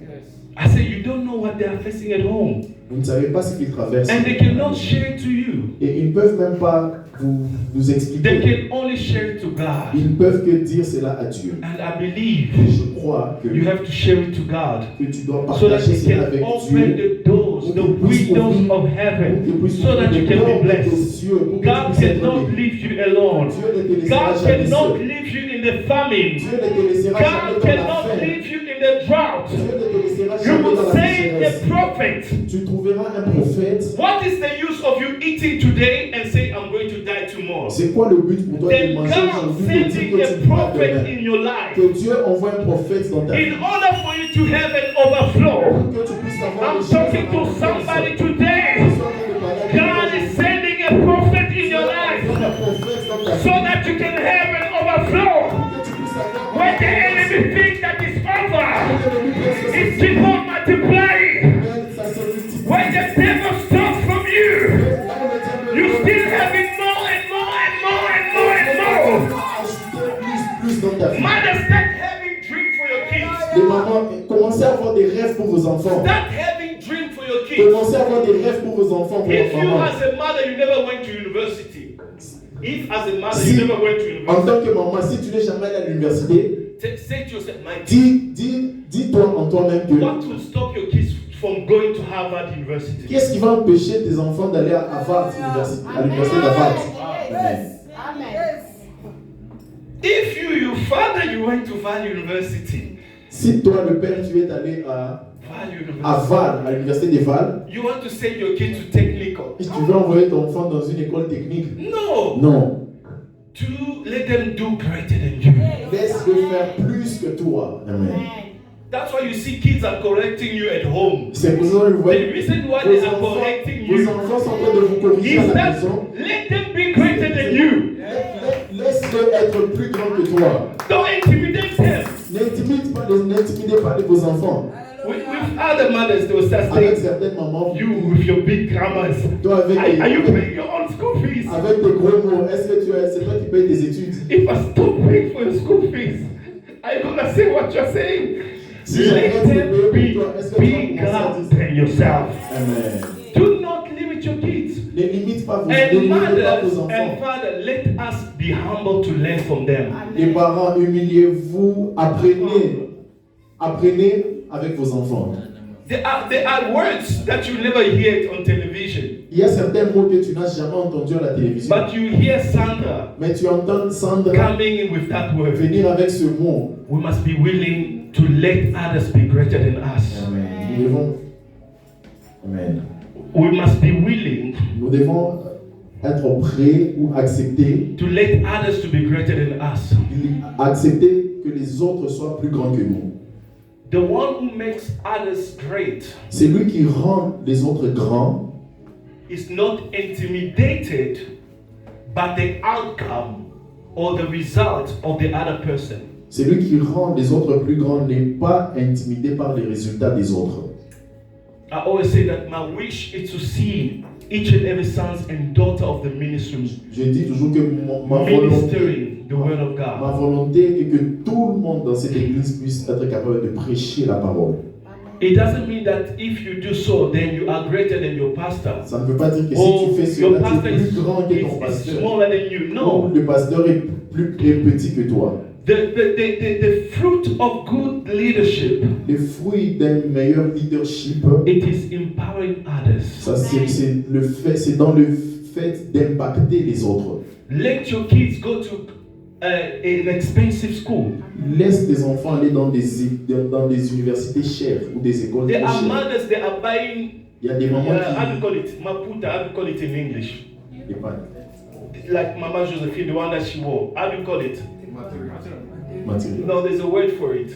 C: I say you don't know what they're facing at home,
D: Vous ne savez pas ce qu'ils traversent.
C: and they cannot share it to you.
D: Et ils ne peuvent même pas vous
C: They
D: expliquer.
C: can only share it to God.
D: Ils ne peuvent que dire cela à Dieu.
C: And I believe
D: Et je crois que,
C: you have to share it to God
D: que tu dois
C: so that
D: partager
C: He
D: cela
C: can
D: avec
C: open
D: Dieu.
C: the doors, the windows of heaven, so that you can be blessed. God cannot leave you alone.
D: Dieu ne te laissera
C: God
D: jamais
C: cannot
D: seul.
C: leave you in the famine.
D: Dieu ne te laissera jamais
C: God
D: dans la
C: cannot
D: faim.
C: leave you in the drought.
D: Dieu ne te laissera
C: You
D: jamais dans
C: will
D: la
C: say
D: sécheresse.
C: a prophet.
D: Tu trouveras un prophète.
C: What is the use of you eating today and say I'm going to die tomorrow?
D: C'est quoi le but pour toi de
C: Then
D: manger
C: God
D: aujourd'hui de dire
C: sending
D: que
C: a
D: tu mourras
C: prophet
D: demain?
C: in your life
D: Que Dieu envoie un prophète dans ta vie.
C: in order for you to have an overflow.
D: Pour que tu puisses avoir
C: I'm
D: des choses
C: talking
D: en
C: to
D: abondance.
C: somebody
D: Tu
C: today.
D: sois en train de parler avec
C: God
D: quelqu'un.
C: is sending a prophet in your life
D: Envoie un prophète dans ta
C: so
D: vie.
C: that you can have an overflow.
D: Que tu puisses avoir
C: When the enemy thinks that it's over,
D: que le but est
C: it keep on multiplying.
D: enfants.
C: Start having dreams for your kids.
D: Commencez à avoir des rêves pour vos enfants, pour
C: If
D: vos
C: you
D: mamans.
C: as a mother, you never went to university. If as a mother,
D: Si,
C: you never went to
D: en
C: university.
D: tant que maman, si tu n'es jamais allé à l'université,
C: Say to yourself, my kids,
D: dis-toi en toi-même que
C: what will stop your kids from going to Harvard University?
D: qu'est-ce qui va empêcher tes enfants d'aller à Harvard, à l'université d'Harvard? Amen.
C: If your father, you went to Val University.
D: Si toi, le père, tu es allé à
C: Val University.
D: Val, à l'université de Val,
C: You want to send your kid to technical?
D: et tu veux envoyer ton enfant dans une école technique,
C: No.
D: non.
C: To let them do greater than you.
D: Laisse-le faire plus que toi. Amen.
C: That's why you see kids are correcting you at home.
D: C'est pour ça que vous
C: The
D: voyez,
C: reason why they are correcting
D: vos
C: you
D: enfants sont en train de vous corriger à
C: is
D: la
C: that
D: maison.
C: let them be greater than you.
D: Laisse-le être plus grand que toi.
C: Don't intimidate them.
D: N'intimidez pas vos enfants.
C: With other mothers, they will start
D: Avec
C: saying,
D: certaines mamans,
C: you with your big grammars.
D: toi
C: Are you
D: avec
C: paying your own school fees?
D: tes gros mots, est-ce que c'est toi qui payes tes études?
C: If I stop paying for your school fees, are you gonna say what you're saying?
D: Si
C: Let
D: j'arrête de
C: them
D: payer
C: be
D: pour toi, est-ce que tu vas
C: bigger
D: commencer à dire
C: than yourself.
D: Amen.
C: Do not limit your kids.
D: Ne limite pas vos, ne
C: And
D: limitez pas
C: mothers
D: vos
C: and
D: enfants.
C: fathers, let us be humble to learn from them.
D: Les parents, humiliez-vous, apprenez avec vos enfants.
C: There are words that you never hear on television,
D: Il y a certains mots que tu n'as jamais entendus à la télévision.
C: but you hear Sandra
D: Mais tu entends Sandra
C: coming in with that word.
D: venir avec ce mot.
C: We must be willing to let others be greater than us.
D: Amen. Nous devons, Amen.
C: We must be willing
D: Nous devons être prêts ou accepter,
C: to let others to be greater than us.
D: accepter que les autres soient plus grands que nous.
C: The one who makes others great
D: C'est lui qui rend les autres grands.
C: is not intimidated by the outcome or the result of the other person.
D: C'est lui qui rend les autres plus grands, n'est pas intimidé par les résultats des autres.
C: I always say that my wish is to see each and every sons and daughter of the ministry
D: Je dis toujours que ma volonté,
C: ministering the word of
D: ma
C: God.
D: volonté est que tout le monde dans cette église puisse être capable de prêcher la parole.
C: It doesn't mean that if you do so, then you are greater than your pastor.
D: Ça ne veut pas dire que si
C: Oh,
D: tu fais
C: your
D: cela,
C: pastor
D: tu es plus grand que ton
C: is
D: pasteur.
C: smaller than you.
D: Ou
C: No.
D: le pasteur est petit que toi.
C: The fruit of good leadership,
D: Le fruit d'un meilleur leadership,
C: it is empowering others.
D: ça c'est dans le fait d'impacter les autres.
C: Let your kids go to an expensive school.
D: Laisse tes enfants aller dans des universités chères ou des écoles
C: There
D: très
C: are
D: chères.
C: mothers, they are buying,
D: Il y a des mamans
C: how do you call it? Maputa, how do you call it in English?
D: qui épargnent.
C: Like Mama Josephine, the one that she wore. How do you call it?
D: Matériel.
C: No, there's a word for it.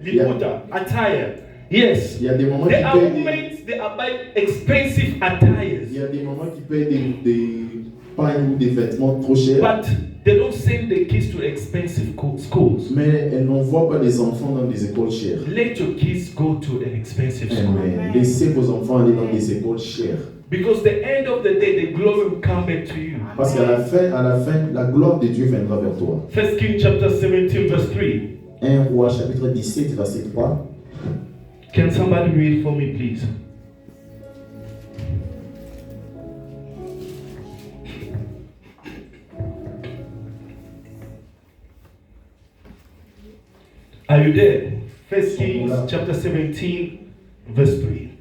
C: Liputa, attire. Yes.
D: Il y a des mamans qui
C: There are
D: payent
C: women, they are buying expensive attires.
D: il y a des mamans qui payent des pagnes ou des vêtements trop chers,
C: But they don't send their kids to expensive schools.
D: mais elles n'envoient pas des enfants dans des écoles chères.
C: Let your kids go to an expensive school.
D: Amen. Laissez vos enfants aller dans des écoles chères.
C: Because the end of the day, the glory will come back to you.
D: Parce qu'à la fin, la gloire de Dieu viendra vers toi.
C: 1 Kings chapter 17, verse 3.
D: 1 Roi chapitre 17, verset 3.
C: Can somebody read for me, please? Are you there? 1 Kings chapter 17, verse 3.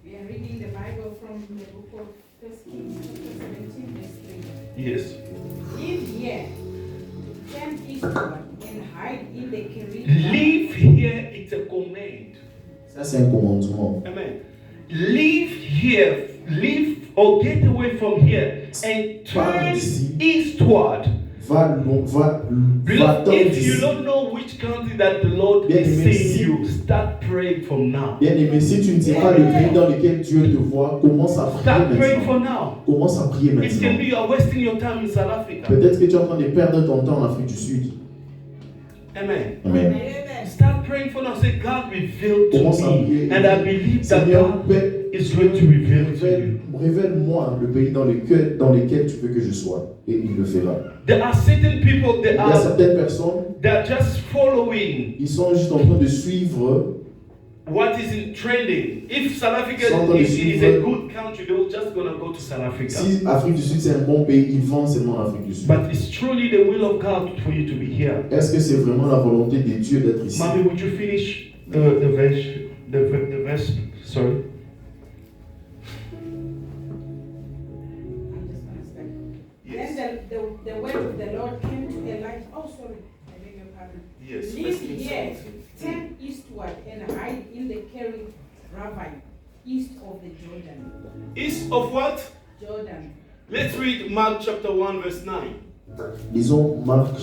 E: We are reading the Bible from the book of 1 Kings, chapter 17, verse 3.
C: Yes.
E: Live here, turn eastward, and hide in the Kerit.
C: Live here, it's a command.
D: Ça, c'est un commandement.
C: Amen. Live here, live or get away from here and turn eastward. Beloved, if you don't know which country that the Lord is saying you, start praying from now.
D: Bien aimé, si tu ne sais pas le pays dans lequel Dieu te voit, commence à prier
C: Start praying
D: maintenant.
C: for now.
D: Commence à prier
C: It can
D: maintenant.
C: be you are wasting your time in South Africa.
D: Peut-être que tu es en train de perdre ton temps en Afrique du Sud.
C: Amen.
D: Amen.
C: Start praying for now. Say, God revealed to
D: Commence à
C: me.
D: prier.
C: And I believe that
D: Seigneur,
C: God is going to reveal to you.
D: révèle-moi le pays dans lequel tu veux que je sois. Et il le fera.
C: There are certain people,
D: Il y a certaines personnes,
C: they're just following
D: Ils sont juste en train de suivre
C: what is in trending. If South Africa
D: Sont en train de
C: is a
D: suivre-
C: good country, they're just gonna go to South Africa.
D: si Afrique du Sud c'est un bon pays, ils vont seulement en Afrique du Sud.
C: But it's truly the will of God for you to be here.
D: Est-ce que c'est vraiment la volonté de Dieu d'être ici?
C: Mommy, would you finish the verse? Sorry.
E: I'm just gonna start.
C: Yes.
E: Then the word of the Lord came to Elijah. Oh, sorry, I beg your pardon.
C: Yes.
E: Leave here, turn eastward and hide in the Kerith ravine, east of the Jordan.
C: East of what?
E: Jordan.
C: Let's read Mark chapter 1, verse 9.
D: Lisons Marc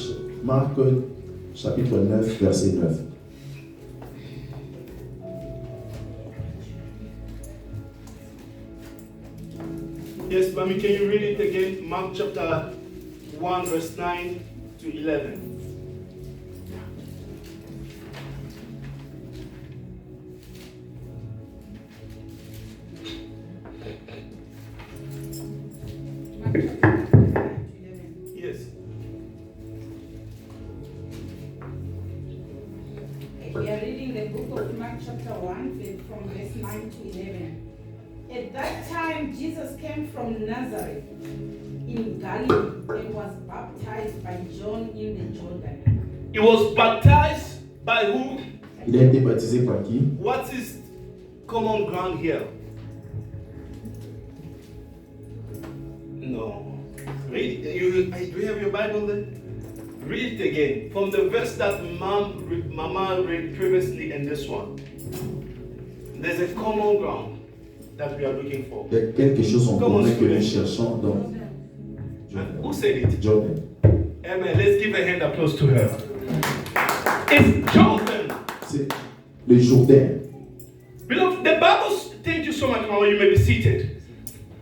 D: chapitre 9, verset 9.
C: Yes, Mommy, can you read it again? Mark chapter 1, verse 9 to 11.
E: Mark chapter 11.
C: Yes.
E: We are reading the book of Mark chapter 1 from verse 9 to 11. At that time, Jesus came from Nazareth in Galilee and was baptized by John in the Jordan.
C: He was baptized by who?
D: Il a été baptisé par qui?
C: What is common ground here? No. Read. Do you have your Bible there? Read it again from the verse that Mama read previously and this one. There's a common ground that we are looking for.
D: Il y a quelque chose en
C: Comment
D: commun que
C: se
D: nous
C: fait?
D: cherchons dans
C: Who said it?
D: Jordan.
C: Amen. Let's give a hand applause to her. It's Jordan.
D: C'est le Jourdain.
C: Beloved, the Bible, thank you so much, Mama. You may be seated.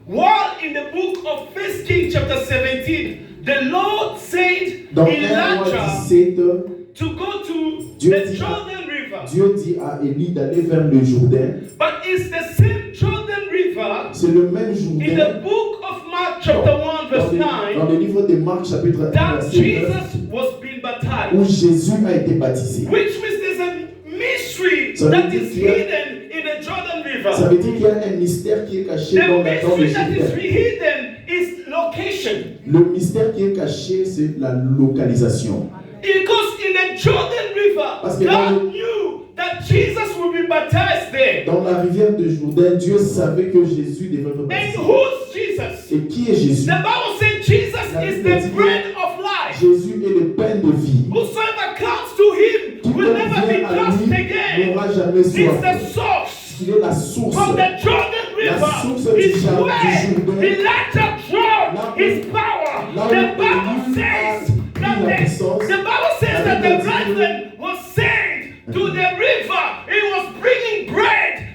C: While in the book of 1 Kings chapter 17, the Lord said
D: Dans 1 roi
C: Elijah
D: 17,
C: to go to
D: Dieu
C: the
D: dit à-
C: Jordan River.
D: Dieu dit à Élie d'aller vers le Jourdain.
C: But it's the same Jordan River
D: C'est le même
C: in
D: Jourdain
C: the book of Mark chapter 1 verse
D: dans
C: 9
D: le livre de Marc chapitre 1
C: that
D: verset 9
C: Jesus was being
D: où
C: baptized.
D: Jésus a été baptisé.
C: Which means there's a mystery
D: Ça veut
C: that
D: dire
C: is
D: qu'il y a-
C: hidden in the Jordan
D: Ça
C: River.
D: veut dire qu'il y a un mystère qui est caché
C: The
D: dans le
C: mystery that is
D: Jourdain.
C: hidden is location.
D: Le mystère qui est caché, c'est la localisation.
C: Because in the Jordan River,
D: Parce que
C: God knew that Jesus would be baptized there.
D: Dans la rivière de Jourdain, Dieu savait que Jésus devait être
C: And
D: baptisé.
C: who's Jesus?
D: Et qui est Jésus?
C: The Bible says Jesus is the bread of life.
D: Jésus est le pain de vie.
C: Whosoever comes to him
D: Qui
C: will never be
D: vient à
C: thirsty
D: lui
C: again.
D: n'aura jamais
C: It's
D: soif.
C: the source.
D: Il est la source.
C: From the Jordan
D: source
C: River
D: du
C: is
D: Jourdain.
C: where Elijah
D: Là
C: drew
D: où-
C: his power.
D: là où
C: The Bible
D: Élie
C: says
D: a
C: that
D: pris la puissance.
C: the Bible says
D: La
C: that
D: Bible
C: the
D: dit que-
C: brethren was sent to the river. He was bringing bread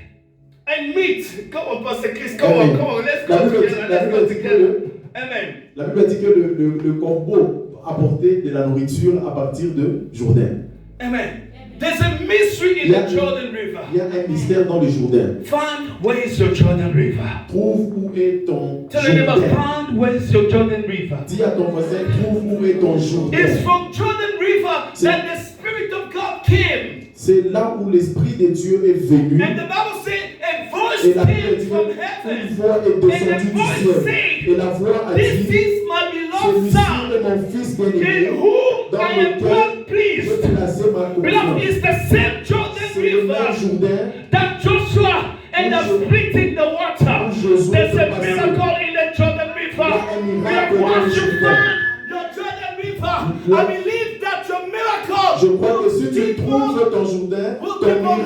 C: and meat. Come on, Pastor Chris. Come
D: Amen.
C: on, come on. Let's
D: La
C: go
D: Bible
C: together.
D: dit- la
C: Let's
D: Bible
C: go
D: dit que
C: together.
D: le-
C: Amen.
D: La Bible dit que le corbeau apportait de la nourriture à partir de Jourdain.
C: Amen. There's a mystery in
D: Il y a-
C: the Jordan River.
D: Il y a un mystère dans le Jourdain.
C: Find where is your Jordan River.
D: Trouve où est ton
C: Tell your neighbor,
D: Jourdain.
C: find where is your Jordan River.
D: Dis à ton voisin, trouve où est ton Jourdain.
C: It's from Jordan River that the Spirit of God came.
D: C'est là où l'Esprit de Dieu est venu.
C: And the Bible said a voice
D: Et la Bible
C: came
D: dit
C: from
D: qu'une
C: heaven.
D: voix est
C: And the
D: descendue du
C: voice
D: ciel.
C: said,
D: Et la voix a
C: This
D: dit,
C: is my beloved
D: celui-ci est
C: son,
D: mon fils bien-aimé,
C: in whom
D: dans
C: I am well
D: lequel je
C: pleased.
D: plaçais ma
C: Beloved,
D: confiance.
C: it's the same Jordan
D: C'est le même
C: River
D: Jourdain
C: that Joshua and
D: Où
C: the splitting the water.
D: où Josué
C: There's a
D: s'est passé.
C: miracle in the Jordan River.
D: Il y a un miracle
C: And
D: dans
C: once
D: le
C: you
D: Jourdain.
C: find your Jordan River,
D: Le-
C: I believe that your miracle
D: Je crois que si tu
C: keep
D: trouves
C: on,
D: ton Jourdain,
C: We'll keep on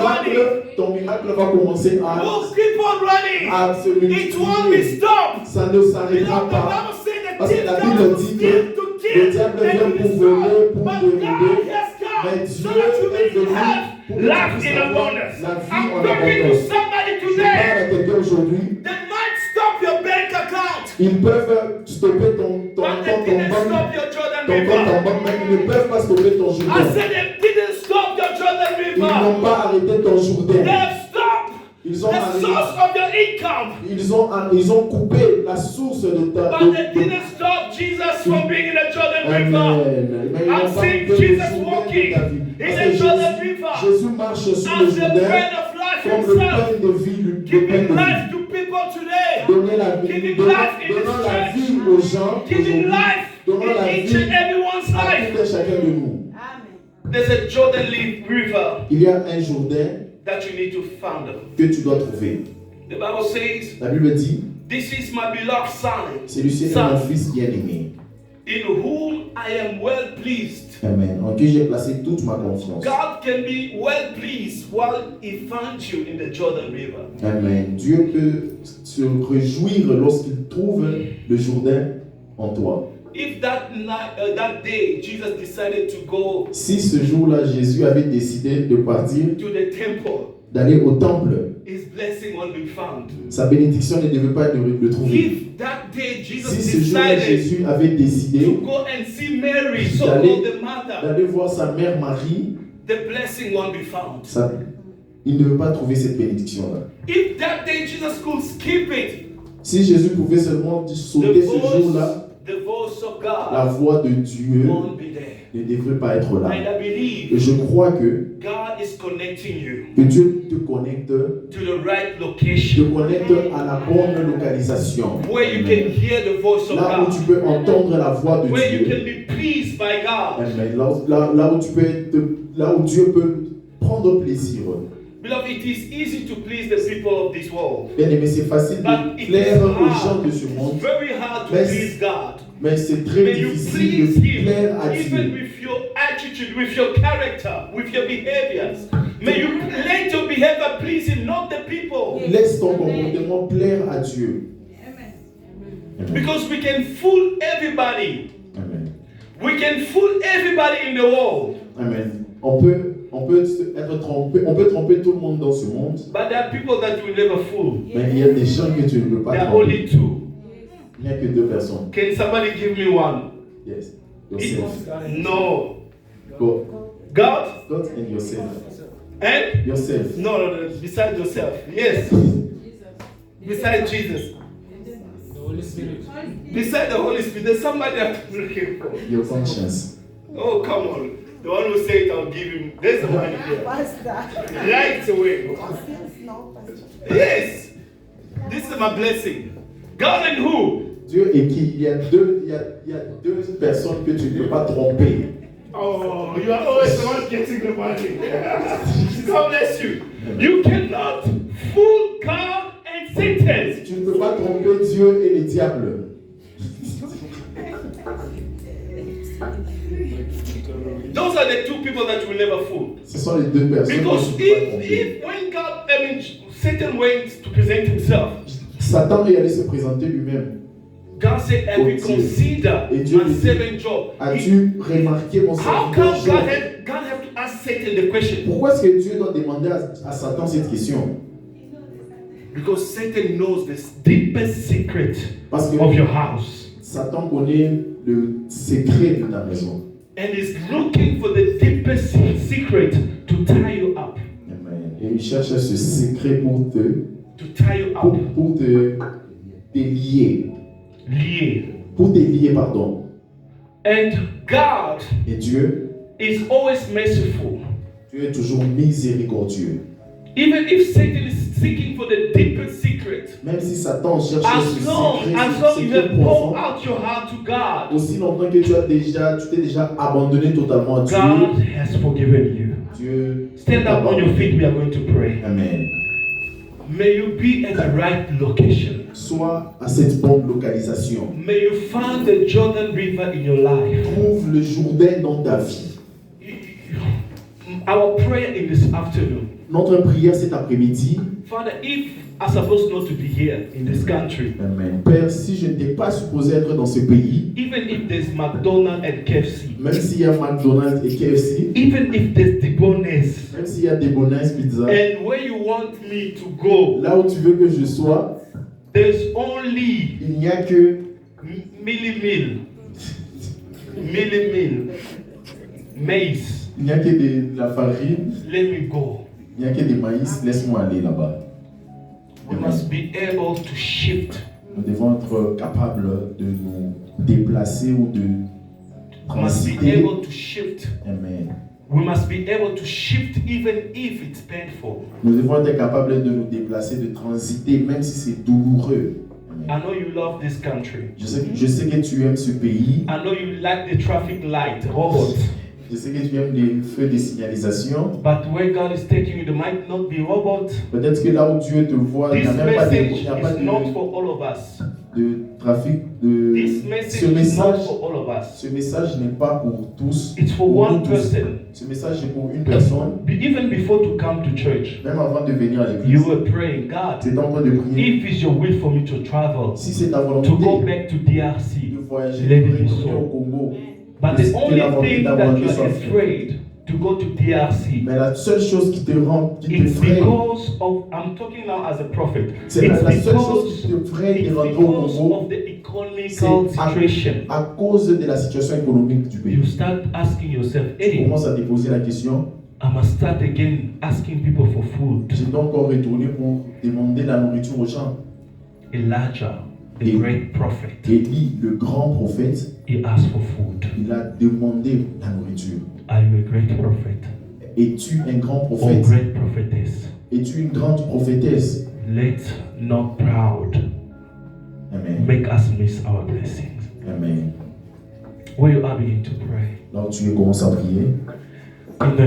D: ton miracle va commencer
C: will keep on running.
D: à se
C: It won't be
D: multiplier.
C: stopped.
D: Ça ne s'arrêtera
C: Beloved, the
D: pas.
C: Bible says that
D: Parce que
C: thief
D: la
C: comes
D: Bible
C: to
D: dit
C: steal,
D: que
C: to
D: le
C: kill,
D: diable
C: and
D: vient
C: to
D: pour
C: destroy.
D: voler, pour
C: But
D: dérober.
C: God has
D: Mais
C: come so
D: Dieu
C: that you
D: est
C: may
D: venu
C: have
D: pour que
C: life
D: tu
C: in
D: puisses avoir
C: abundance.
D: la vie
C: I'm
D: en
C: talking to
D: abondance.
C: somebody
D: Je parle
C: today.
D: à quelqu'un aujourd'hui.
C: They might stop your bank account,
D: Ils peuvent stopper ton
C: but they
D: compte en
C: didn't stop
D: banque,
C: your Jordan
D: ton compte en
C: River.
D: banque, mais ils ne peuvent pas stopper ton
C: I
D: Jourdain.
C: said they didn't stop your Jordan
D: Ils
C: River.
D: n'ont pas arrêté ton
C: They
D: Jourdain.
C: have stopped
D: Ils ont
C: the
D: arrêté
C: source of your income.
D: Ils ont coupé la source de ta.
C: But they didn't stop Jesus from being in the Jordan River.
D: Amen. Mais ils
C: I'm
D: n'ont pas
C: seeing
D: coupé le
C: Jesus
D: Jourdain
C: walking
D: de ta vie.
C: in
D: Parce
C: the
D: que
C: Jordan River
D: Jésus marche sur le
C: as the
D: Jourdain
C: bread of life
D: comme le
C: himself,
D: pain de vie, le pain
C: giving
D: de
C: life
D: vie.
C: to people today,
D: Donner la vie,
C: giving
D: donnant
C: life in
D: donnant
C: this
D: la
C: church,
D: vie aux gens
C: giving
D: aujourd'hui,
C: life
D: donnant la
C: in each
D: vie
C: and everyone's
D: à
C: life.
D: tout et chacun de nous.
E: Amen.
C: There's a Jordan River
D: Il y a un Jourdain
C: that you need to find.
D: que tu dois trouver.
C: The Bible says,
D: La Bible dit,
C: "This is my beloved son,
D: celui-ci est mon fils bien-aimé.
C: in whom I am well pleased."
D: Amen. En qui j'ai placé toute ma confiance.
C: God can be well pleased while He finds you in the Jordan River.
D: Amen. Dieu peut se réjouir lorsqu'il trouve le Jourdain en toi.
C: If that day Jesus decided to go
D: Si ce jour-là, Jésus avait décidé de partir,
C: to the temple,
D: d'aller au temple,
C: His blessing won't be found.
D: sa bénédiction ne devait pas le trouver.
C: If that day Jesus
D: Si ce jour-là,
C: decided
D: Jésus avait décidé
C: to go and see Mary,
D: d'aller
C: so-called the mother,
D: d'aller voir sa mère Marie,
C: the blessing won't be found.
D: il ne veut pas trouver cette bénédiction-là.
C: If that day Jesus could skip it,
D: Si Jésus pouvait seulement sauter ce jour-là,
C: the voice of
D: la
C: God
D: voix de Dieu
C: won't be there.
D: ne devrait pas être là.
C: And I
D: Et
C: believe
D: je crois que
C: God is connecting you
D: Dieu te connecte,
C: to the right
D: te
C: location
D: connecte à la bonne localisation.
C: where you can hear the voice of
D: Là où tu
C: God,
D: peux entendre la voix de
C: where you
D: Dieu.
C: can be pleased by God.
D: Amen. Là où tu peux là où Dieu peut prendre plaisir.
C: Beloved, it is easy to please the people of this world.
D: Bien aimé, c'est facile
C: But
D: de
C: it
D: plaire
C: is
D: aux gens
C: hard.
D: de ce monde,
C: It's very hard to
D: Mais-
C: please God.
D: mais c'est très
C: May you
D: difficile
C: please
D: de
C: Him,
D: plaire à
C: even
D: Dieu.
C: with your attitude, with your character, with your behaviors. May you let your behavior please Him, not the people.
D: Laisse ton comportement plaire à Dieu. Amen.
C: Because we can fool everybody.
D: Amen.
C: We can fool everybody in the world.
D: Amen. On peut être trompé, on peut tromper tout le monde dans ce monde,
C: But there are people that you will never fool.
D: mais il y a des gens que tu ne peux pas
C: There are
D: tromper.
C: only two.
D: Il n'y a que deux personnes.
C: Can somebody give me one?
D: Yes. Yourself.
C: No.
D: God.
C: God
D: God and yourself.
C: and
D: Yourself.
C: no. Besides yourself, yes. Besides Jesus, beside the Holy Spirit, there's somebody I'm looking for.
D: Your conscience.
C: Oh, come on. The one who said I'll give him. There's the one here. Right away. Yes. This is my blessing. God and who?
D: Dieu et qui? Il y a deux personnes que tu ne peux pas tromper.
C: Oh, you are always the one getting the money. God bless you. You cannot fool God and Satan.
D: Tu ne peux pas tromper Dieu et les diables.
C: Those are the two people that you will never fool.
D: Ce sont les deux personnes
C: Because
D: que tu ne peux pas tromper.
C: if when God, Satan went to present himself,
D: Satan est allé se présenter lui-même.
C: God said, "Have you considered
D: Et Dieu
C: my
D: lui dit,
C: servant Job?"
D: As-tu remarqué mon
C: How
D: serviteur
C: come
D: Job?
C: God have to ask Satan the question?
D: Pourquoi est-ce que Dieu doit demander à Satan cette question?
C: Because Satan knows the deepest secret
D: Parce que
C: of your house.
D: Satan connaît le secret de ta maison.
C: And is looking for the deepest secret to tie you up.
D: Amen. Et il cherche ce secret pour
C: To tie you up.
D: pour te lier.
C: Lié.
D: Pour te lier, pardon.
C: And God
D: Et Dieu,
C: is always merciful.
D: Dieu est toujours miséricordieux.
C: Even if Satan is seeking for the deepest secret,
D: Même si Satan cherche ce
C: as long
D: secret,
C: you
D: secret
C: have poured
D: profond,
C: out your heart to God,
D: aussi longtemps que tu t'es déjà abandonné totalement à Dieu,
C: God has forgiven you.
D: Dieu
C: Stand up on your feet, we are going to pray.
D: Amen.
C: May you be at the right location.
D: Sois à cette bonne localisation.
C: May you find the Jordan River in your life.
D: Trouve le Jourdain dans ta vie.
C: Our prayer in this afternoon,
D: Notre prière cet après-midi.
C: Father, if I'm supposed not to be here in this country,
D: Amen. Père, si je n'étais pas supposé être dans ce pays,
C: even if there's McDonald's and KFC,
D: même s'il y a McDonald's et KFC,
C: even if there's Debonairs,
D: même s'il y a des Bonnes Pizza,
C: and where you want me to go,
D: là où tu veux que je sois,
C: there's only
D: il n'y a que
C: milli-meal, maize.
D: il n'y a que de la farine,
C: Let me go.
D: il n'y a que des maïs, laisse-moi aller là-bas.
C: We must be able to shift.
D: Nous devons être capables de nous déplacer ou de
C: We must be
D: transiter.
C: able to shift.
D: Amen.
C: We must be able to shift even if it's painful.
D: Nous devons être capables de nous déplacer, de transiter, même si c'est douloureux.
C: I
D: Amen.
C: know you love this country.
D: Je sais que tu aimes ce pays.
C: I know you like the traffic light, robots.
D: Je sais que tu aimes les feux de signalisation.
C: But where God is taking you, there might not be robots.
D: Peut-être que là où Dieu te voit, il n'y
C: This
D: a même pas
C: message
D: il n'y a pas
C: is not for all of us.
D: de trafic.
C: This message is not for all of us.
D: Ce message n'est pas pour tous.
C: It's for
D: pour
C: one
D: nous tous.
C: person.
D: Ce message est pour une personne.
C: Even before to come to church,
D: Même avant de venir à
C: you
D: l'église,
C: were praying, God,
D: tu es en train de prier.
C: if it's your will for me to travel,
D: Si c'est ta volonté
C: to go back to DRC,
D: de voyager,
C: let
D: de
C: it be
D: retourner au
C: so.
D: Congo,
C: But
D: que
C: the
D: la
C: only
D: volonté
C: thing
D: d'avoir
C: that you
D: que soit
C: are
D: fait.
C: afraid to go to DRC,
D: Mais la seule chose qui te rend, qui te
C: it's
D: freine,
C: because of, I'm talking now as a prophet,
D: c'est
C: it's
D: la seule chose qui
C: because,
D: te freine de
C: it's
D: rentrer au
C: because
D: Congo,
C: of the economical
D: c'est
C: situation.
D: à cause de la situation économique du
C: You
D: pays.
C: start asking yourself,
D: Tu
C: hey,
D: commences à te poser la question,
C: I must start again asking people for food.
D: j'ai donc encore retourné pour demander la nourriture aux gens.
C: Elijah, the
D: Et-
C: great prophet,
D: Élie, le grand prophète,
C: he asked for food.
D: il a demandé la nourriture.
C: Are you a great prophet
D: Es-tu un grand
C: or
D: prophète?
C: great prophetess?
D: Es-tu une grande prophétesse?
C: Let not proud
D: Amen.
C: make us miss our blessings.
D: Amen.
C: Where you are, begin to pray.
D: Alors tu commences à prier.
C: In the